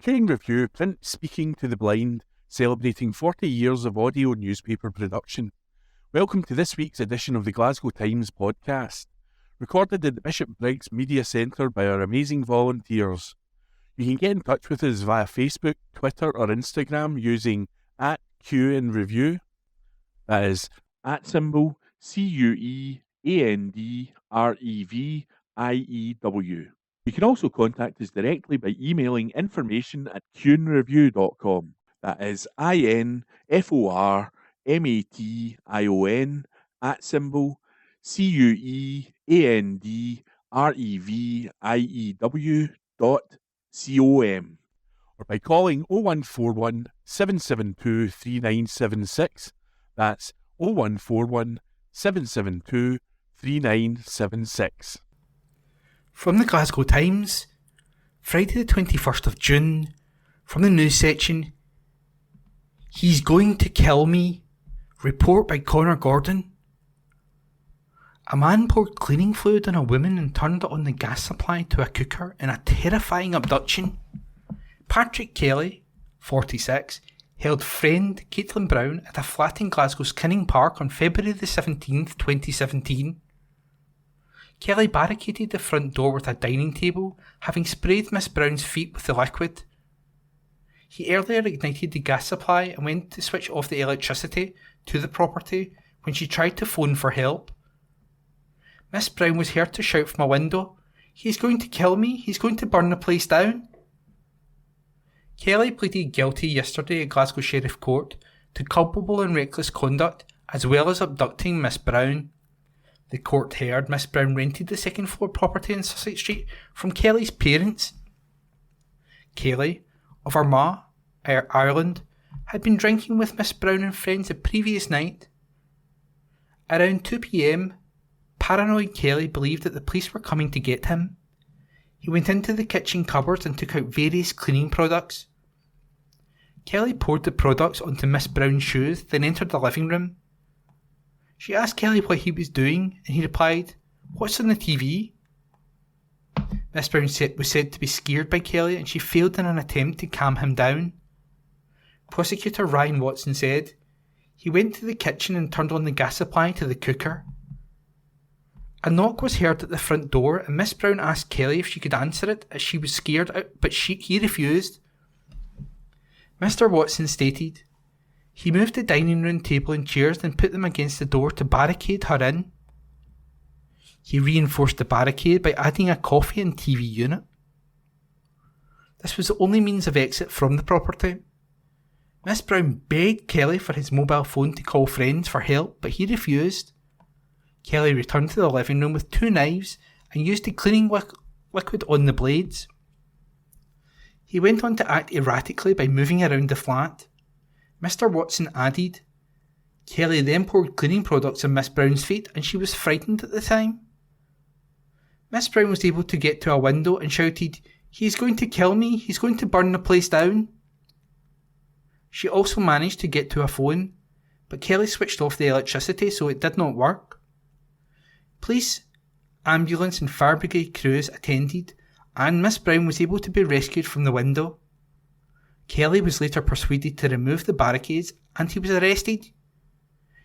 Caring Review, print speaking to the blind, celebrating 40 years of audio newspaper production. Welcome to this week's edition of the Glasgow Times Podcast, recorded at the Bishop Briggs Media Centre by our amazing volunteers. You can get in touch with us via Facebook, Twitter or Instagram using @QandReview. That is @CUEANDREVIEW. You can also contact us directly by emailing information@QandReview.com. That is INFORMATION@CUEANDREVIEW.com, or by calling 0141 772 3976. That's 0141 772 3976. From the Glasgow Times, Friday the 21st of June, from the news section, "He's going to kill me," report by Connor Gordon. A man poured cleaning fluid on a woman and turned it on the gas supply to a cooker in a terrifying abduction. Patrick Kelly, 46, held friend Caitlin Brown at a flat in Glasgow's Kinning Park on February the 17th, 2017. Kelly barricaded the front door with a dining table, having sprayed Miss Brown's feet with the liquid. He earlier ignited the gas supply and went to switch off the electricity to the property when she tried to phone for help. Miss Brown was heard to shout from a window, "He's going to kill me, he's going to burn the place down." Kelly pleaded guilty yesterday at Glasgow Sheriff Court to culpable and reckless conduct as well as abducting Miss Brown. The court heard Miss Brown rented the second floor property in Sussex Street from Kelly's parents. Kelly, of Armagh, Ireland, had been drinking with Miss Brown and friends the previous night. Around 2 p.m, paranoid Kelly believed that the police were coming to get him. He went into the kitchen cupboards and took out various cleaning products. Kelly poured the products onto Miss Brown's shoes, then entered the living room. She asked Kelly what he was doing, and he replied, "What's on the TV?" Miss Brown was said to be scared by Kelly, and she failed in an attempt to calm him down. Prosecutor Ryan Watson said, "He went to the kitchen and turned on the gas supply to the cooker." A knock was heard at the front door, and Miss Brown asked Kelly if she could answer it, as she was scared, but he refused. Mr. Watson stated, "He moved the dining room table and chairs and put them against the door to barricade her in. He reinforced the barricade by adding a coffee and TV unit. This was the only means of exit from the property. Miss Brown begged Kelly for his mobile phone to call friends for help, but he refused. Kelly returned to the living room with 2 knives and used the cleaning liquid on the blades. He went on to act erratically by moving around the flat. Mr. Watson added, Kelly then poured cleaning products on Miss Brown's feet and she was frightened at the time. Miss Brown was able to get to a window and shouted, 'He's going to kill me, he's going to burn the place down.' She also managed to get to a phone, but Kelly switched off the electricity so it did not work. Police, ambulance and fire brigade crews attended and Miss Brown was able to be rescued from the window. Kelly was later persuaded to remove the barricades and he was arrested.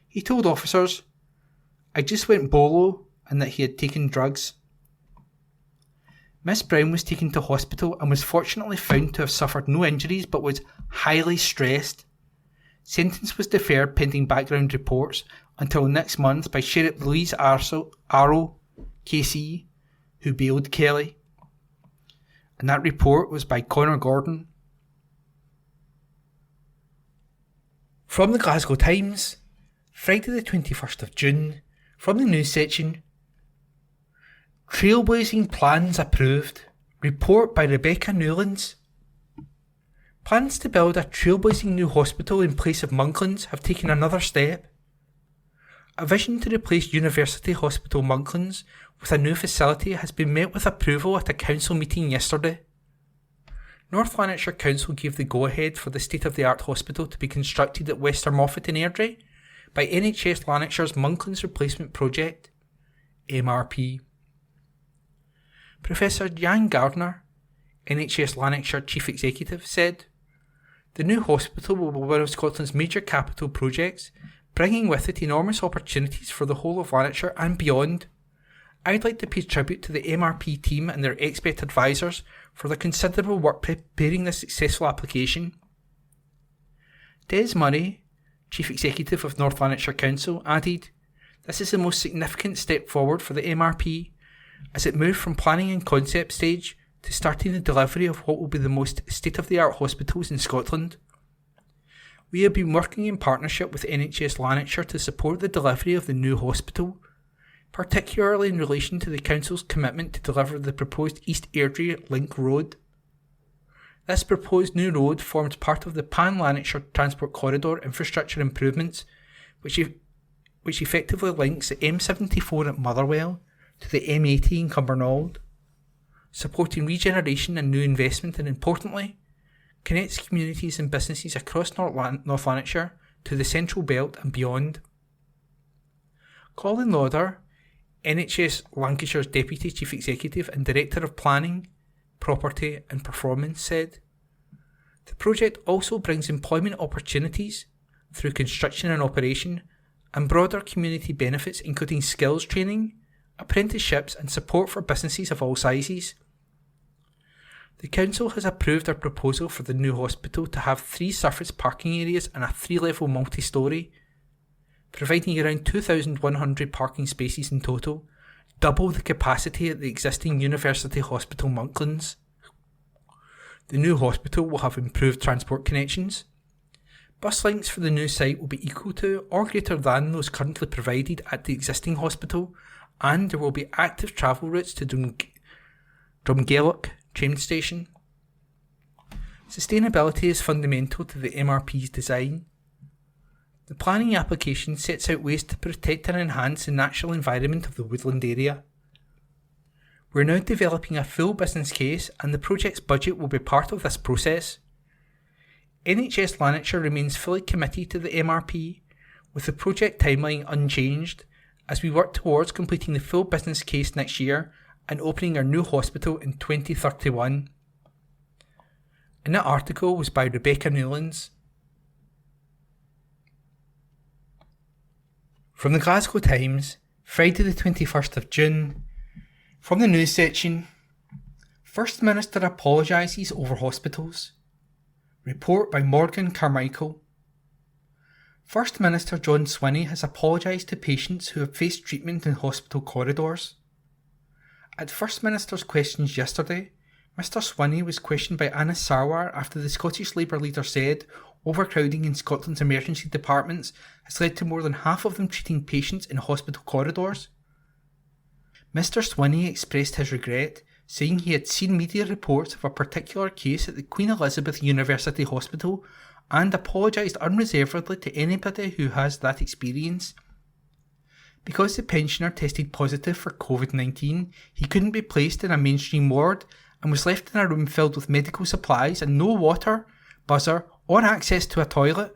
He told officers, 'I just went bolo,' and that he had taken drugs. Miss Brown was taken to hospital and was fortunately found to have suffered no injuries but was highly stressed. Sentence was deferred pending background reports until next month by Sheriff Louise Arrow, KC, who bailed Kelly. And that report was by Connor Gordon. From the Glasgow Times, Friday the 21st of June, from the news section, Trailblazing plans approved. Report by Rebecca Newlands. Plans to build a trailblazing new hospital in place of Monklands have taken another step. A vision to replace University Hospital Monklands with a new facility has been met with approval at a council meeting yesterday. North Lanarkshire Council gave the go-ahead for the state-of-the-art hospital to be constructed at Wester Moffat in Airdrie by NHS Lanarkshire's Monklands Replacement Project, MRP. Professor Jan Gardner, NHS Lanarkshire Chief Executive, said, "The new hospital will be one of Scotland's major capital projects, bringing with it enormous opportunities for the whole of Lanarkshire and beyond. I'd like to pay tribute to the MRP team and their expert advisors for their considerable work preparing this successful application." Des Murray, Chief Executive of North Lanarkshire Council, added, "This is the most significant step forward for the MRP as it moved from planning and concept stage to starting the delivery of what will be the most state-of-the-art hospitals in Scotland. We have been working in partnership with NHS Lanarkshire to support the delivery of the new hospital, particularly in relation to the Council's commitment to deliver the proposed East Airdrie Link Road. This proposed new road forms part of the Pan-Lanarkshire Transport Corridor infrastructure improvements, which effectively links the M74 at Motherwell to the M80 in Cumbernauld, supporting regeneration and new investment, and importantly, connects communities and businesses across North Lanarkshire to the Central Belt and beyond." Colin Lauder, NHS Lancashire's Deputy Chief Executive and Director of Planning, Property and Performance, said, "The project also brings employment opportunities through construction and operation and broader community benefits including skills training, apprenticeships and support for businesses of all sizes. The Council has approved our proposal for the new hospital to have 3 surface parking areas and a 3-level multi-storey, providing around 2,100 parking spaces in total, double the capacity at the existing University Hospital Monklands. The new hospital will have improved transport connections. Bus links for the new site will be equal to or greater than those currently provided at the existing hospital, and there will be active travel routes to Drumgelloch train station. Sustainability is fundamental to the MRP's design. The planning application sets out ways to protect and enhance the natural environment of the woodland area. We're now developing a full business case and the project's budget will be part of this process. NHS Lanarkshire remains fully committed to the MRP, with the project timeline unchanged, as we work towards completing the full business case next year and opening our new hospital in 2031. And that article was by Rebecca Newlands. From the Glasgow Times, Friday the 21st of June. From the news section, First Minister apologises over hospitals. Report by Morgan Carmichael. First Minister John Swinney has apologised to patients who have faced treatment in hospital corridors. At First Minister's questions yesterday, Mr Swinney was questioned by Anas Sarwar after the Scottish Labour leader said overcrowding in Scotland's emergency departments has led to more than half of them treating patients in hospital corridors. Mr Swinney expressed his regret, saying he had seen media reports of a particular case at the Queen Elizabeth University Hospital and apologised unreservedly to anybody who has that experience. Because the pensioner tested positive for COVID-19, he couldn't be placed in a mainstream ward and was left in a room filled with medical supplies and no water, buzzer or access to a toilet.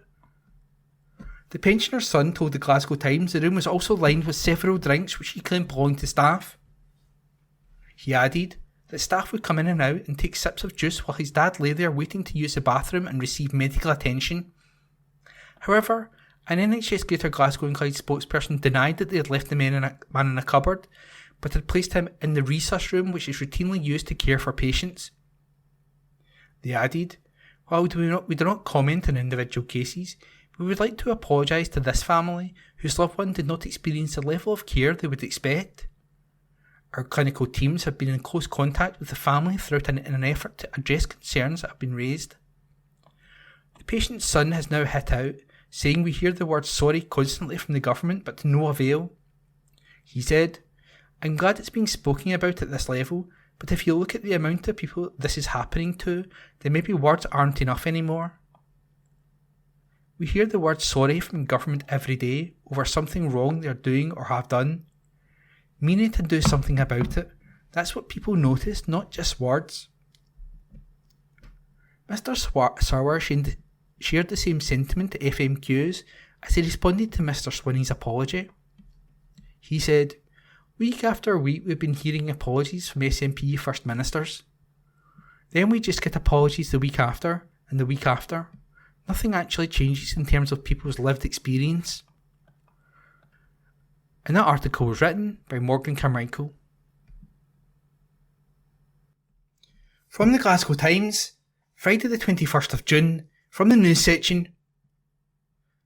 The pensioner's son told the Glasgow Times the room was also lined with several drinks which he claimed belonged to staff. He added that staff would come in and out and take sips of juice while his dad lay there waiting to use the bathroom and receive medical attention. However, an NHS Greater Glasgow and Clyde spokesperson denied that they had left the man in a cupboard, but had placed him in the resus room which is routinely used to care for patients. They added, "While we do not comment on individual cases, we would like to apologise to this family whose loved one did not experience the level of care they would expect. Our clinical teams have been in close contact with the family throughout in an effort to address concerns that have been raised." The patient's son has now hit out, saying we hear the word sorry constantly from the government but to no avail. He said, "I'm glad it's being spoken about at this level, but if you look at the amount of people this is happening to, then maybe words aren't enough anymore. We hear the word sorry from government every day over something wrong they're doing or have done. Meaning to do something about it, that's what people notice, not just words." Mr Sarwar shared the same sentiment to FMQs as he responded to Mr Swinney's apology. He said, "Week after week we've been hearing apologies from SNP First Ministers. Then we just get apologies the week after, and the week after. Nothing actually changes in terms of people's lived experience. And that article was written by Morgan Carmichael. From the Glasgow Times, Friday the 21st of June, from the news section.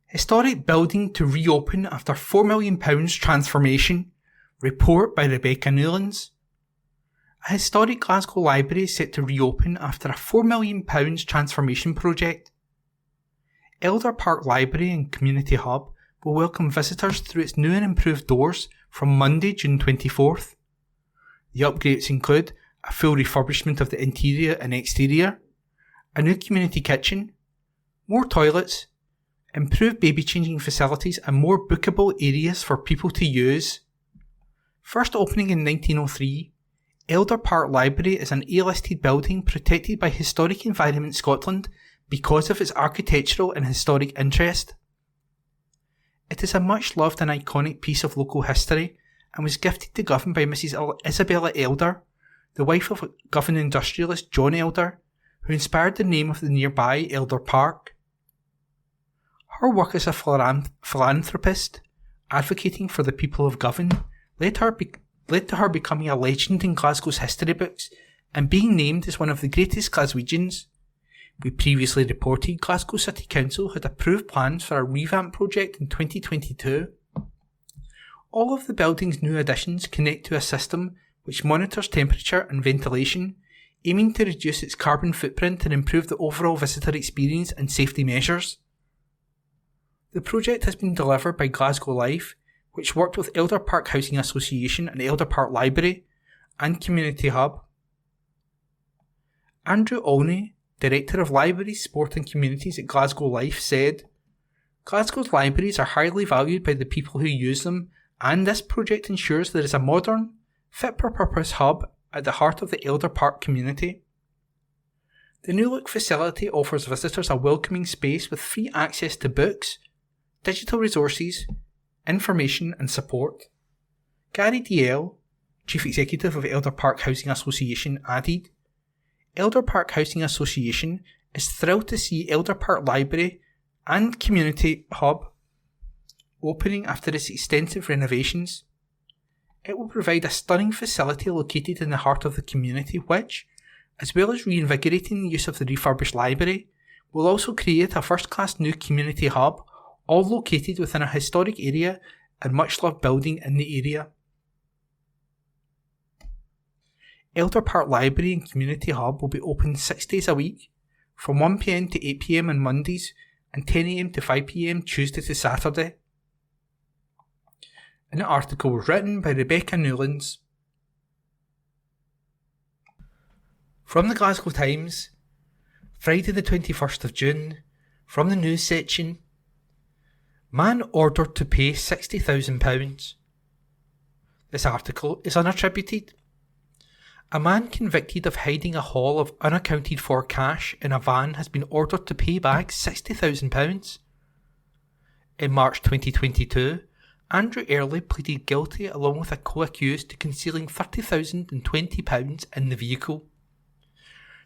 Historic building to reopen after £4 million transformation. Report by Rebecca Newlands. A historic Glasgow library is set to reopen after a £4 million transformation project. Elder Park Library and Community Hub will welcome visitors through its new and improved doors from Monday, June 24th. The upgrades include a full refurbishment of the interior and exterior, a new community kitchen, more toilets, improved baby changing facilities and more bookable areas for people to use. First opening in 1903, Elder Park Library is an A-listed building protected by Historic Environment Scotland because of its architectural and historic interest. It is a much loved and iconic piece of local history and was gifted to Govan by Mrs. Isabella Elder, the wife of Govan industrialist John Elder, who inspired the name of the nearby Elder Park. Her work as a philanthropist, advocating for the people of Govan, led to her becoming a legend in Glasgow's history books and being named as one of the greatest Glaswegians. We previously reported Glasgow City Council had approved plans for a revamp project in 2022. All of the building's new additions connect to a system which monitors temperature and ventilation, aiming to reduce its carbon footprint and improve the overall visitor experience and safety measures. The project has been delivered by Glasgow Life, which worked with Elder Park Housing Association and Elder Park Library and Community Hub. Andrew Olney, Director of Libraries, Sport and Communities at Glasgow Life, said, "Glasgow's libraries are highly valued by the people who use them, and this project ensures there is a modern, fit-for-purpose hub at the heart of the Elder Park community. The new look facility offers visitors a welcoming space with free access to books, digital resources, information and support." Gary DL, Chief Executive of Elder Park Housing Association, added, "Elder Park Housing Association is thrilled to see Elder Park Library and Community Hub opening after its extensive renovations. It will provide a stunning facility located in the heart of the community which, as well as reinvigorating the use of the refurbished library, will also create a first-class new community hub, all located within a historic area and much-loved building in the area." Elder Park Library and Community Hub will be open 6 days a week, from 1pm to 8pm on Mondays and 10am to 5pm Tuesday to Saturday. And the article was written by Rebecca Newlands. From the Glasgow Times, Friday the 21st of June, from the news section. Man ordered to pay £60,000. This article is unattributed. A man convicted of hiding a haul of unaccounted for cash in a van has been ordered to pay back £60,000. In March 2022, Andrew Earley pleaded guilty along with a co-accused to concealing £30,020 in the vehicle.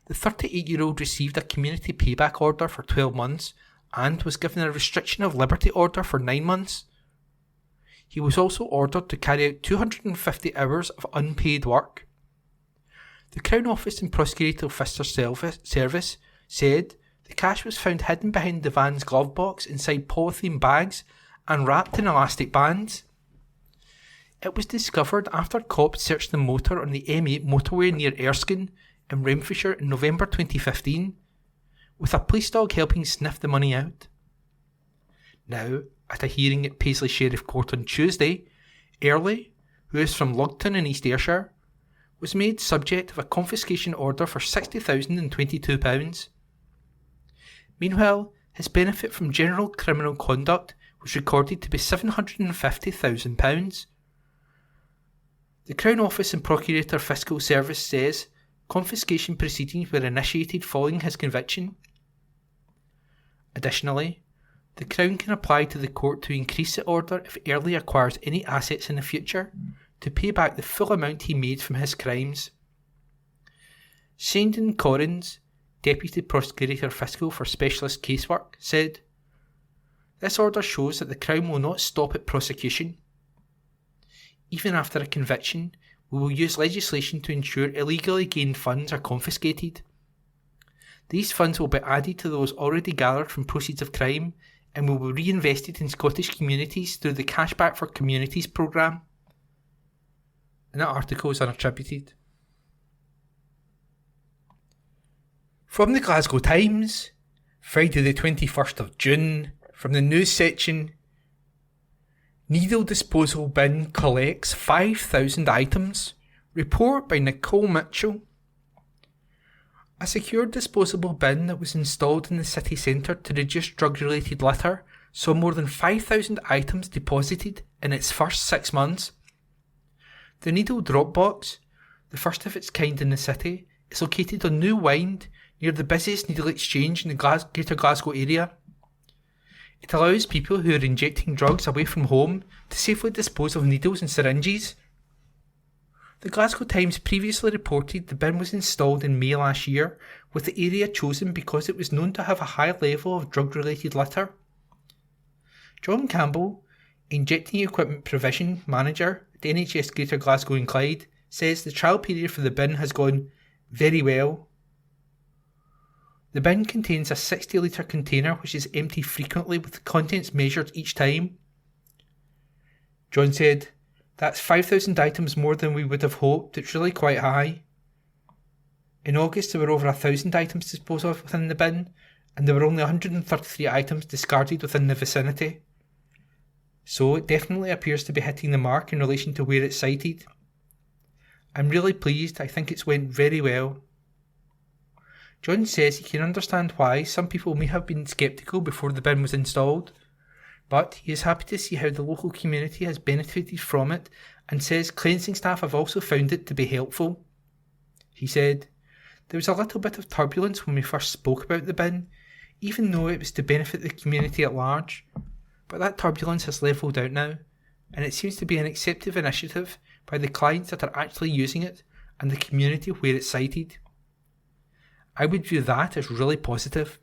The 38-year-old received a community payback order for 12 months and was given a restriction of liberty order for 9 months. He was also ordered to carry out 250 hours of unpaid work. The Crown Office and Prosecutorial Officer Service said the cash was found hidden behind the van's glove box inside polythene bags and wrapped in elastic bands. It was discovered after cops searched the motor on the M8 motorway near Erskine in Renfrewshire in November 2015, with a police dog helping sniff the money out. Now, at a hearing at Paisley Sheriff Court on Tuesday, Earley, who is from Lugton in East Ayrshire, was made subject of a confiscation order for £60,022. Meanwhile, his benefit from general criminal conduct was recorded to be £750,000. The Crown Office and Procurator Fiscal Service says confiscation proceedings were initiated following his conviction. Additionally, the Crown can apply to the court to increase the order if Earley acquires any assets in the future to pay back the full amount he made from his crimes. Sandon Corrins, Deputy Prosecutor Fiscal for Specialist Casework, said, "This order shows that the Crown will not stop at prosecution. Even after a conviction, we will use legislation to ensure illegally gained funds are confiscated. These funds will be added to those already gathered from proceeds of crime and will be reinvested in Scottish communities through the Cashback for Communities programme." And that article is unattributed. From the Glasgow Times, Friday the 21st of June, from the news section, needle disposal bin collects 5,000 items. Report by Nicole Mitchell. A secure disposable bin that was installed in the city centre to reduce drug-related litter saw more than 5,000 items deposited in its first 6 months. The Needle Drop Box, the first of its kind in the city, is located on New Wynd, near the busiest needle exchange in the Greater Glasgow area. It allows people who are injecting drugs away from home to safely dispose of needles and syringes. The Glasgow Times previously reported the bin was installed in May last year, with the area chosen because it was known to have a high level of drug-related litter. John Campbell, Injecting Equipment Provision Manager at NHS Greater Glasgow and Clyde, says the trial period for the bin has gone very well. The bin contains a 60-litre container which is emptied frequently with the contents measured each time. John said, "That's 5,000 items more than we would have hoped. It's really quite high." In August there were over 1,000 items disposed of within the bin, and there were only 133 items discarded within the vicinity. So it definitely appears to be hitting the mark in relation to where it's sited. "I'm really pleased. I think it's went very well." John says he can understand why some people may have been sceptical before the bin was installed, but he is happy to see how the local community has benefited from it and says cleansing staff have also found it to be helpful. He said, "There was a little bit of turbulence when we first spoke about the bin, even though it was to benefit the community at large, but that turbulence has levelled out now, and it seems to be an accepted initiative by the clients that are actually using it and the community where it's sited. I would view that as really positive."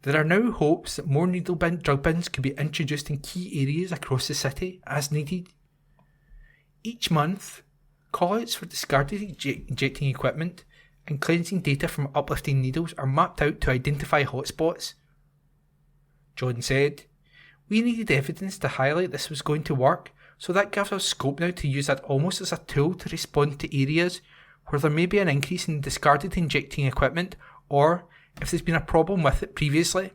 There are now hopes that more needle drug bins could be introduced in key areas across the city as needed. Each month, call-outs for discarded injecting equipment and cleansing data from uplifting needles are mapped out to identify hotspots. John said, "We needed evidence to highlight this was going to work, so that gives us scope now to use that almost as a tool to respond to areas where there may be an increase in discarded injecting equipment or if there's been a problem with it previously."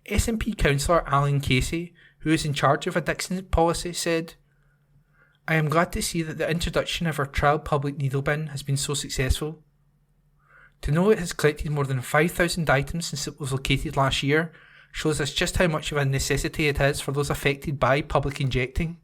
SNP councillor Alan Casey, who is in charge of addiction policy, said, "I am glad to see that the introduction of our trial public needle bin has been so successful. To know it has collected more than 5,000 items since it was located last year shows us just how much of a necessity it is for those affected by public injecting.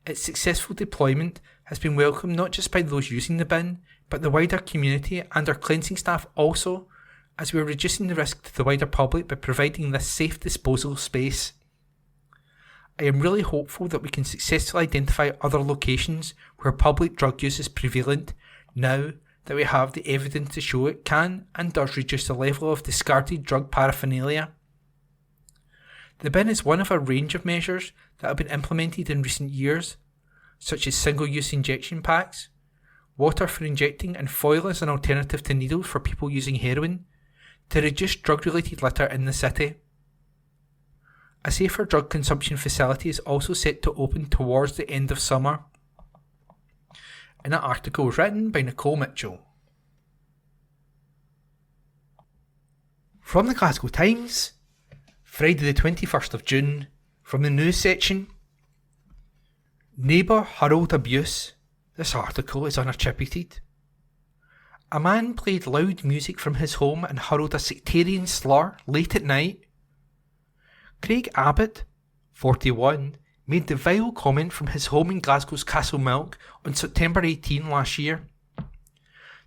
Its successful deployment has been welcomed not just by those using the bin, but the wider community and our cleansing staff also, as we are reducing the risk to the wider public by providing this safe disposal space. I am really hopeful that we can successfully identify other locations where public drug use is prevalent now that we have the evidence to show it can and does reduce the level of discarded drug paraphernalia. The bin is one of a range of measures that have been implemented in recent years, such as single-use injection packs, water for injecting and foil as an alternative to needles for people using heroin, to reduce drug-related litter in the city. A safer drug consumption facility is also set to open towards the end of summer. And that article was written by Nicole Mitchell. From the Glasgow Times, Friday the 21st of June, from the news section. Neighbour hurled abuse. This article is unattributed. A man played loud music from his home and hurled a sectarian slur late at night. Craig Abbott, 41, made the vile comment from his home in Glasgow's Castlemilk on September 18 last year.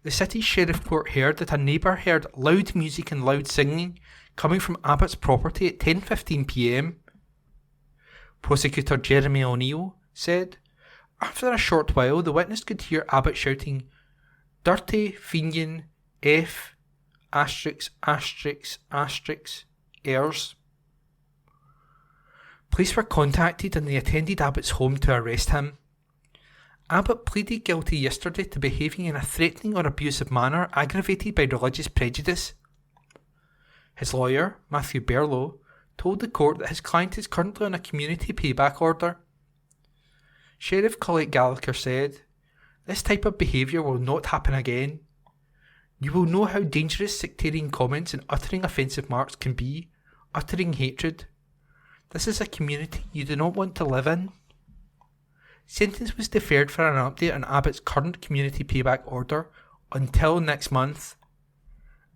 The city's Sheriff Court heard that a neighbour heard loud music and loud singing coming from Abbott's property at 10:15 p.m. Prosecutor Jeremy O'Neill said, after a short while the witness could hear Abbott shouting, Dirty Fenian F asterisk asterisk asterisk heirs. Police were contacted and they attended Abbott's home to arrest him. Abbott pleaded guilty yesterday to behaving in a threatening or abusive manner aggravated by religious prejudice. His lawyer, Matthew Berlow, told the court that his client is currently on a community payback order. Sheriff Colette Gallagher said, "This type of behaviour will not happen again. You will know how dangerous sectarian comments and uttering offensive marks can be, uttering hatred. This is a community you do not want to live in." Sentence was deferred for an update on Abbott's current community payback order until next month,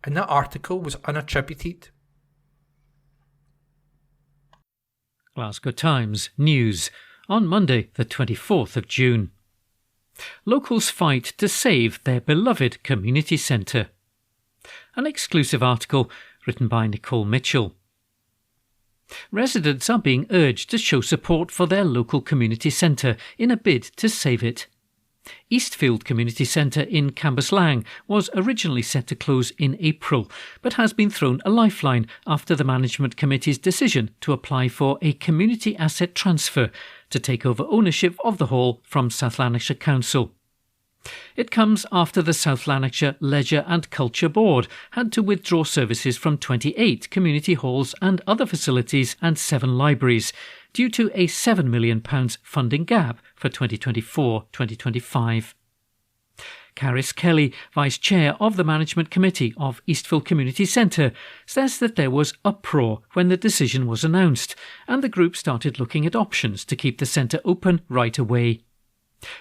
and that article was unattributed. Glasgow Times News on Monday the 24th of June. Locals fight to save their beloved community centre. An exclusive article written by Nicole Mitchell. Residents are being urged to show support for their local community centre in a bid to save it. Eastfield Community Centre in Cambuslang was originally set to close in April, but has been thrown a lifeline after the Management Committee's decision to apply for a community asset transfer to take over ownership of the hall from South Lanarkshire Council. It comes after the South Lanarkshire Leisure and Culture Board had to withdraw services from 28 community halls and other facilities and 7 libraries due to a £7 million funding gap for 2024-2025. Caris Kelly, Vice Chair of the Management Committee of Eastfield Community Centre, says that there was uproar when the decision was announced and the group started looking at options to keep the centre open right away.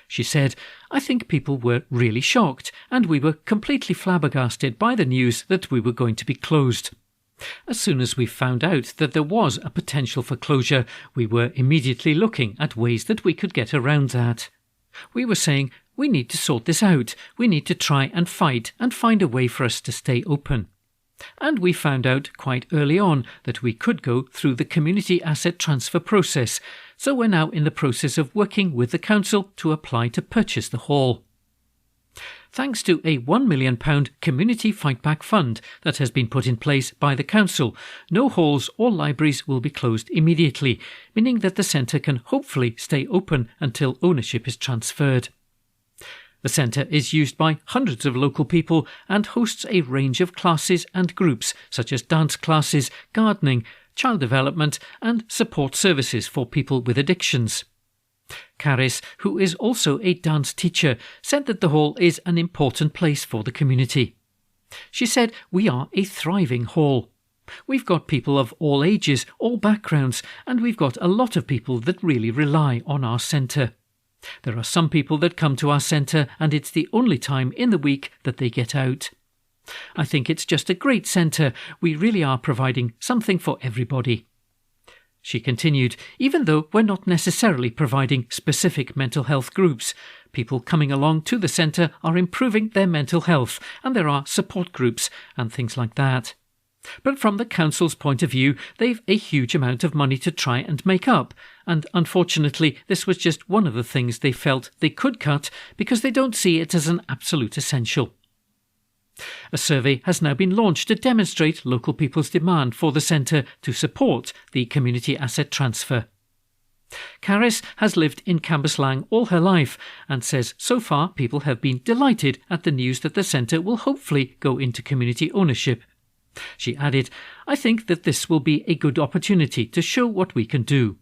She said, "I think people were really shocked and we were completely flabbergasted by the news that we were going to be closed. As soon as we found out that there was a potential for closure, we were immediately looking at ways that we could get around that. We were saying, we need to sort this out. We need to try and fight and find a way for us to stay open. And we found out quite early on that we could go through the community asset transfer process, so we're now in the process of working with the council to apply to purchase the hall. Thanks to a £1 million community fightback fund that has been put in place by the council, no halls or libraries will be closed immediately, meaning that the centre can hopefully stay open until ownership is transferred. The centre is used by hundreds of local people and hosts a range of classes and groups such as dance classes, gardening, child development and support services for people with addictions. Caris, who is also a dance teacher, said that the hall is an important place for the community. She said, "We are a thriving hall. We've got people of all ages, all backgrounds, and we've got a lot of people that really rely on our centre. There are some people that come to our centre and it's the only time in the week that they get out. I think it's just a great centre. We really are providing something for everybody." She continued, "Even though we're not necessarily providing specific mental health groups, people coming along to the centre are improving their mental health and there are support groups and things like that. But from the council's point of view, they've a huge amount of money to try and make up, and unfortunately this was just one of the things they felt they could cut because they don't see it as an absolute essential." A survey has now been launched to demonstrate local people's demand for the centre to support the community asset transfer. Caris has lived in Cambuslang all her life and says so far people have been delighted at the news that the centre will hopefully go into community ownership. She added, "I think that this will be a good opportunity to show what we can do.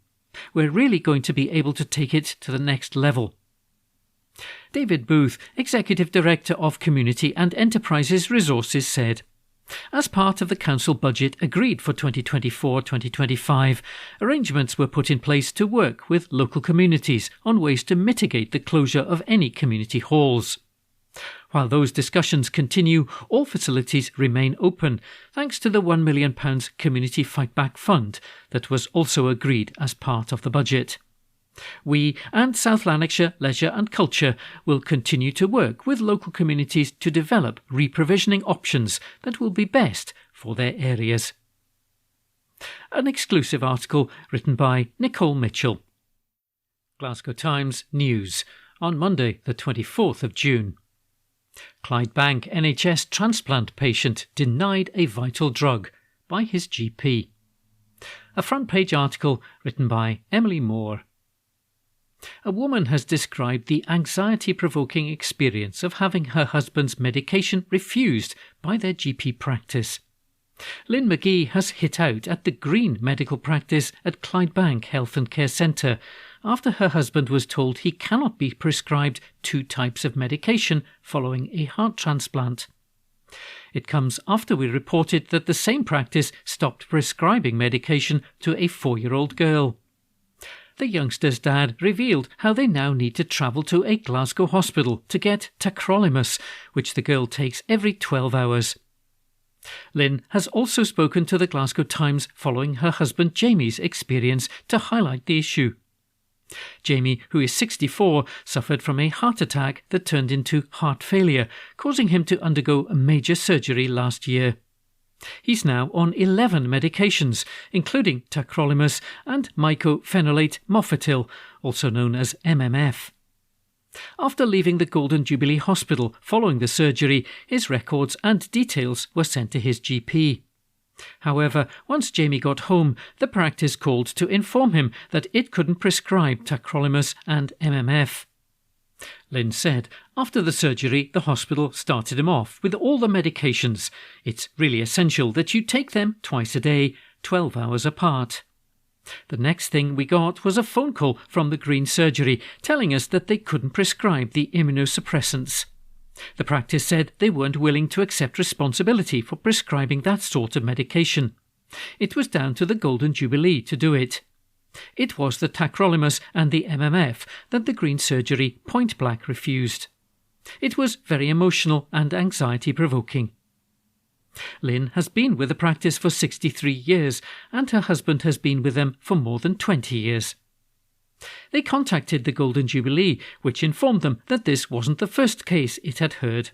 We're really going to be able to take it to the next level." David Booth, Executive Director of Community and Enterprises Resources, said, "As part of the council budget agreed for 2024-2025, arrangements were put in place to work with local communities on ways to mitigate the closure of any community halls. While those discussions continue, all facilities remain open, thanks to the £1 million Community Fightback Fund that was also agreed as part of the budget. We and South Lanarkshire Leisure and Culture will continue to work with local communities to develop reprovisioning options that will be best for their areas." An exclusive article written by Nicole Mitchell. Glasgow Times News on Monday the 24th of June. Clydebank NHS transplant patient denied a vital drug by his GP. A front-page article written by Emily Moore. A woman has described the anxiety-provoking experience of having her husband's medication refused by their GP practice. Lynn McGee has hit out at the Green medical practice at Clydebank Health and Care Centre after her husband was told he cannot be prescribed 2 types of medication following a heart transplant. It comes after we reported that the same practice stopped prescribing medication to a 4-year-old girl. The youngster's dad revealed how they now need to travel to a Glasgow hospital to get tacrolimus, which the girl takes every 12 hours. Lynn has also spoken to the Glasgow Times following her husband Jamie's experience to highlight the issue. Jamie, who is 64, suffered from a heart attack that turned into heart failure, causing him to undergo a major surgery last year. He's now on 11 medications, including tacrolimus and mycophenolate mofetil, also known as MMF. After leaving the Golden Jubilee Hospital following the surgery, his records and details were sent to his GP. However, once Jamie got home, the practice called to inform him that it couldn't prescribe tacrolimus and MMF. Lynn said, after the surgery, the hospital started him off with all the medications. It's really essential that you take them twice a day, 12 hours apart. The next thing we got was a phone call from the Green surgery telling us that they couldn't prescribe the immunosuppressants. The practice said they weren't willing to accept responsibility for prescribing that sort of medication. It was down to the Golden Jubilee to do it. It was the tacrolimus and the MMF that the Green surgery point-blank refused. It was very emotional and anxiety-provoking. Lynn has been with the practice for 63 years and her husband has been with them for more than 20 years. They contacted the Golden Jubilee, which informed them that this wasn't the first case it had heard.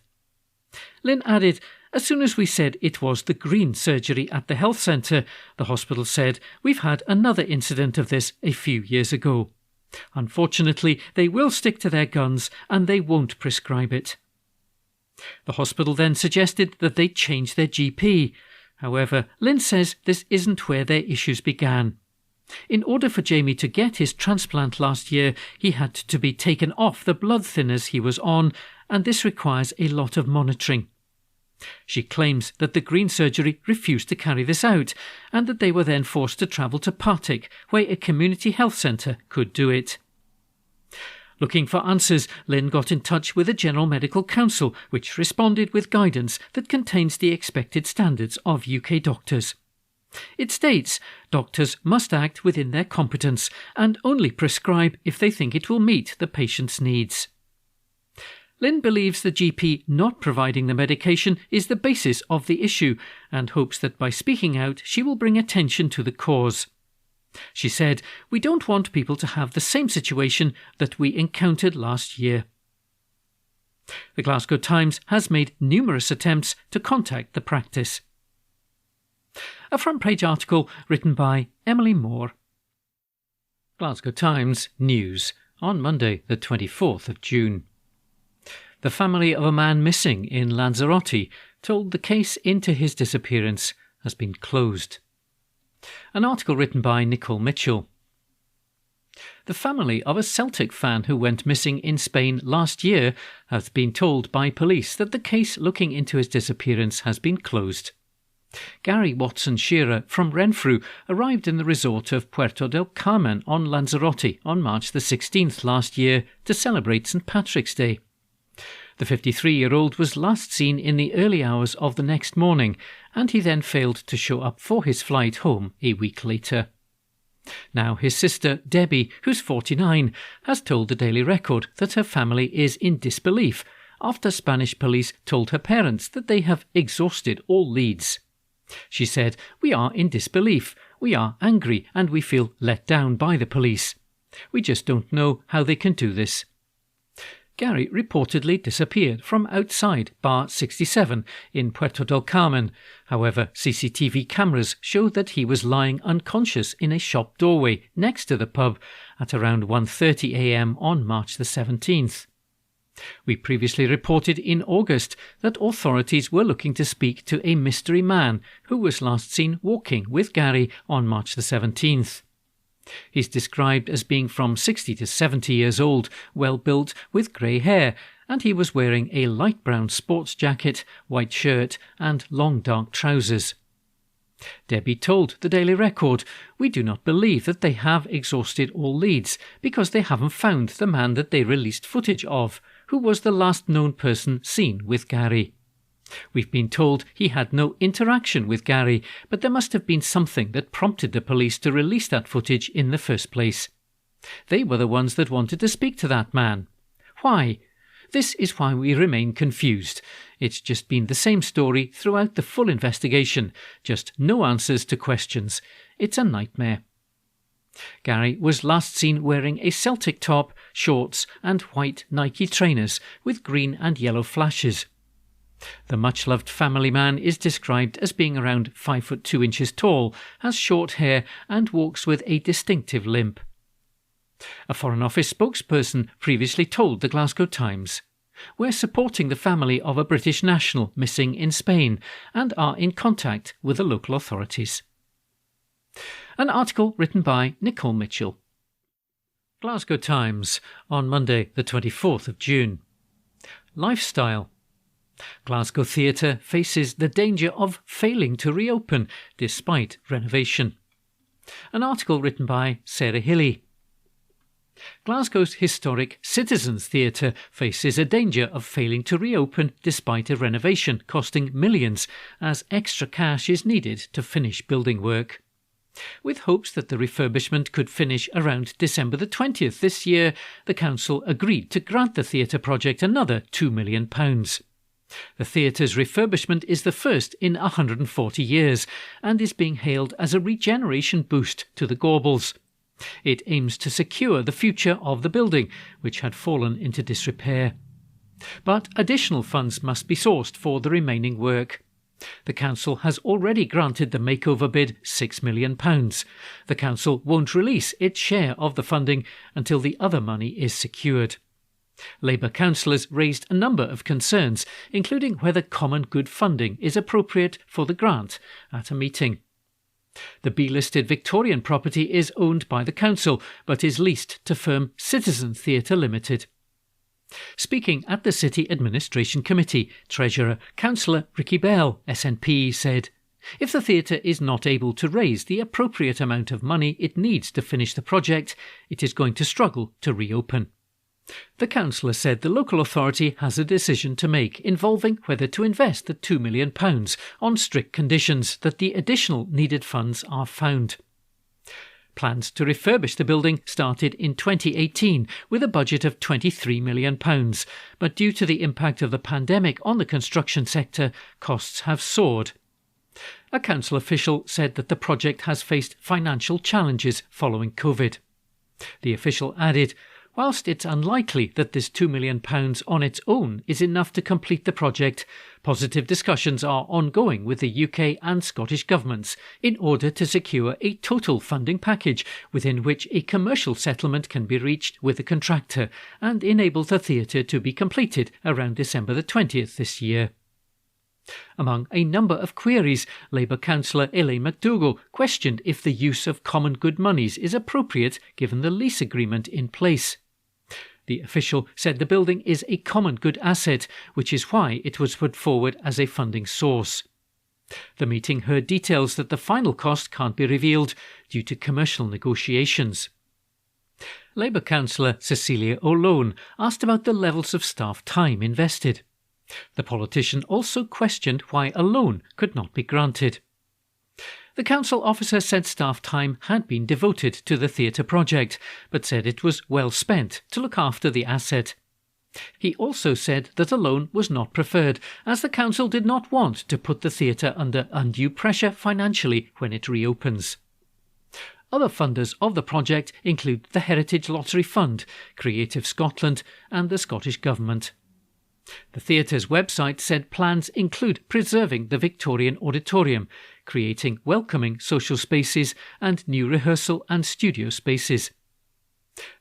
Lynn added, as soon as we said it was the Green surgery at the health centre, the hospital said, we've had another incident of this a few years ago. Unfortunately, they will stick to their guns and they won't prescribe it. The hospital then suggested that they change their GP. However, Lynn says this isn't where their issues began. In order for Jamie to get his transplant last year, he had to be taken off the blood thinners he was on, and this requires a lot of monitoring. She claims that the Green surgery refused to carry this out, and that they were then forced to travel to Partick, where a community health centre could do it. Looking for answers, Lynn got in touch with the General Medical Council, which responded with guidance that contains the expected standards of UK doctors. It states doctors must act within their competence and only prescribe if they think it will meet the patient's needs. Lynn believes the GP not providing the medication is the basis of the issue and hopes that by speaking out she will bring attention to the cause. She said, we don't want people to have the same situation that we encountered last year. The Glasgow Times has made numerous attempts to contact the practice. A front-page article written by Emily Moore. Glasgow Times News on Monday the 24th of June. The family of a man missing in Lanzarote told the case into his disappearance has been closed. An article written by Nicole Mitchell. The family of a Celtic fan who went missing in Spain last year has been told by police that the case looking into his disappearance has been closed. Gary Watson Shearer from Renfrew arrived in the resort of Puerto del Carmen on Lanzarote on March the 16th last year to celebrate St Patrick's Day. The 53-year-old was last seen in the early hours of the next morning, and he then failed to show up for his flight home a week later. Now his sister, Debbie, who's 49, has told the Daily Record that her family is in disbelief after Spanish police told her parents that they have exhausted all leads. She said, we are in disbelief, we are angry and we feel let down by the police. We just don't know how they can do this. Gary reportedly disappeared from outside Bar 67 in Puerto del Carmen. However, CCTV cameras showed that he was lying unconscious in a shop doorway next to the pub at around 1:30 a.m. on March the 17th. We previously reported in August that authorities were looking to speak to a mystery man who was last seen walking with Gary on March the 17th. He's described as being from 60 to 70 years old, well built, with grey hair, and he was wearing a light brown sports jacket, white shirt and long dark trousers. Debbie told the Daily Record, "We do not believe that they have exhausted all leads because they haven't found the man that they released footage of, who was the last known person seen with Gary. We've been told he had no interaction with Gary, but there must have been something that prompted the police to release that footage in the first place. They were the ones that wanted to speak to that man. Why? This is why we remain confused. It's just been the same story throughout the full investigation, just no answers to questions. It's a nightmare." Gary was last seen wearing a Celtic top, shorts and white Nike trainers with green and yellow flashes. The much-loved family man is described as being around 5 foot 2 inches tall, has short hair and walks with a distinctive limp. A Foreign Office spokesperson previously told the Glasgow Times, "We're supporting the family of a British national missing in Spain and are in contact with the local authorities." An article written by Nicole Mitchell. Glasgow Times on Monday the 24th of June. Lifestyle. Glasgow Theatre faces the danger of failing to reopen despite renovation. An article written by Sarah Hilly. Glasgow's historic Citizens Theatre faces a danger of failing to reopen despite a renovation costing millions, as extra cash is needed to finish building work. With hopes that the refurbishment could finish around December the 20th this year, the council agreed to grant the theatre project another £2 million. The theatre's refurbishment is the first in 140 years and is being hailed as a regeneration boost to the Gorbals. It aims to secure the future of the building, which had fallen into disrepair. But additional funds must be sourced for the remaining work. The council has already granted the makeover bid £6 million. The council won't release its share of the funding until the other money is secured. Labour councillors raised a number of concerns, including whether common good funding is appropriate for the grant, at a meeting. The B-listed Victorian property is owned by the council, but is leased to firm Citizen Theatre Limited. Speaking at the City Administration Committee, Treasurer Councillor Ricky Bell, SNP, said, "If the theatre is not able to raise the appropriate amount of money it needs to finish the project, it is going to struggle to reopen." The councillor said the local authority has a decision to make involving whether to invest the £2 million on strict conditions that the additional needed funds are found. Plans to refurbish the building started in 2018 with a budget of £23 million, but due to the impact of the pandemic on the construction sector, costs have soared. A council official said that the project has faced financial challenges following COVID. The official added, "Whilst it's unlikely that this £2 million on its own is enough to complete the project, positive discussions are ongoing with the UK and Scottish governments in order to secure a total funding package within which a commercial settlement can be reached with the contractor and enable the theatre to be completed around December the 20th this year." Among a number of queries, Labour councillor Elaine McDougall questioned if the use of common good monies is appropriate given the lease agreement in place. The official said the building is a common good asset, which is why it was put forward as a funding source. The meeting heard details that the final cost can't be revealed due to commercial negotiations. Labour councillor Cecilia O'Lone asked about the levels of staff time invested. The politician also questioned why a loan could not be granted. The council officer said staff time had been devoted to the theatre project, but said it was well spent to look after the asset. He also said that a loan was not preferred, as the council did not want to put the theatre under undue pressure financially when it reopens. Other funders of the project include the Heritage Lottery Fund, Creative Scotland and the Scottish Government. The theatre's website said plans include preserving the Victorian auditorium, creating welcoming social spaces and new rehearsal and studio spaces.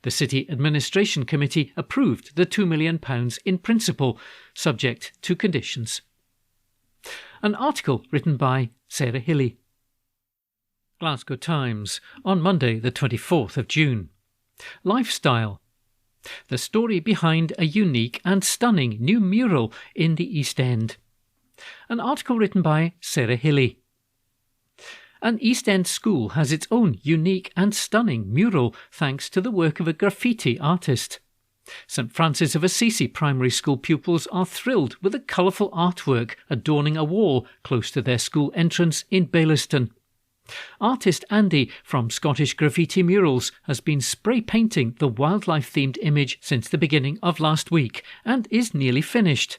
The City Administration Committee approved the £2 million in principle, subject to conditions. An article written by Sarah Hilly. Glasgow Times, on Monday the 24th of June. Lifestyle. The story behind a unique and stunning new mural in the East End. An article written by Sarah Hilly. An East End school has its own unique and stunning mural thanks to the work of a graffiti artist. St Francis of Assisi primary school pupils are thrilled with the colourful artwork adorning a wall close to their school entrance in Baillieston. Artist Andy from Scottish Graffiti Murals has been spray painting the wildlife-themed image since the beginning of last week and is nearly finished.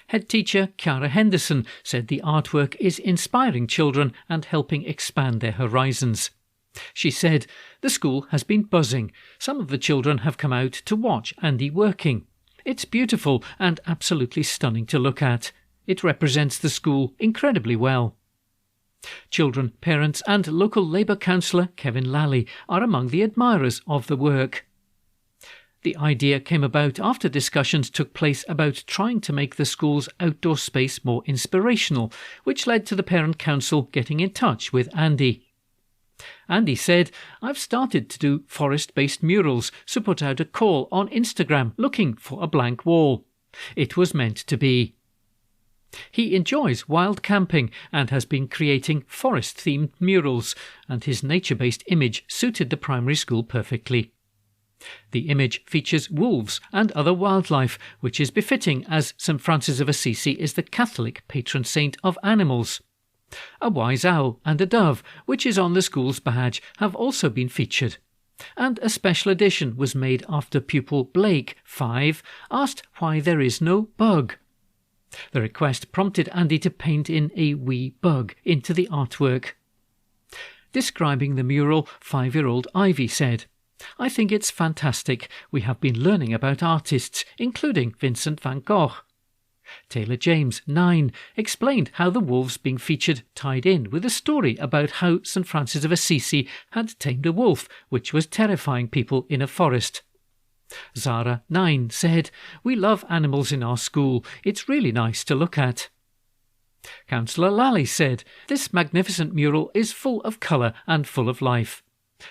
Head teacher Cara Henderson said the artwork is inspiring children and helping expand their horizons. She said, "The school has been buzzing. Some of the children have come out to watch Andy working. It's beautiful and absolutely stunning to look at. It represents the school incredibly well." Children, parents and local Labour councillor Kevin Lally are among the admirers of the work. The idea came about after discussions took place about trying to make the school's outdoor space more inspirational, which led to the parent council getting in touch with Andy. Andy said, "I've started to do forest-based murals, so put out a call on Instagram looking for a blank wall. It was meant to be." He enjoys wild camping and has been creating forest-themed murals, and his nature-based image suited the primary school perfectly. The image features wolves and other wildlife, which is befitting as St Francis of Assisi is the Catholic patron saint of animals. A wise owl and a dove, which is on the school's badge, have also been featured. And a special edition was made after pupil Blake, 5, asked why there is no bug. The request prompted Andy to paint in a wee bug into the artwork. Describing the mural, 5-year-old Ivy said, "I think it's fantastic. We have been learning about artists, including Vincent van Gogh." Taylor James, 9, explained how the wolves being featured tied in with a story about how St Francis of Assisi had tamed a wolf, which was terrifying people in a forest. Zara, 9, said, "We love animals in our school. It's really nice to look at." Councillor Lally said, "This magnificent mural is full of colour and full of life.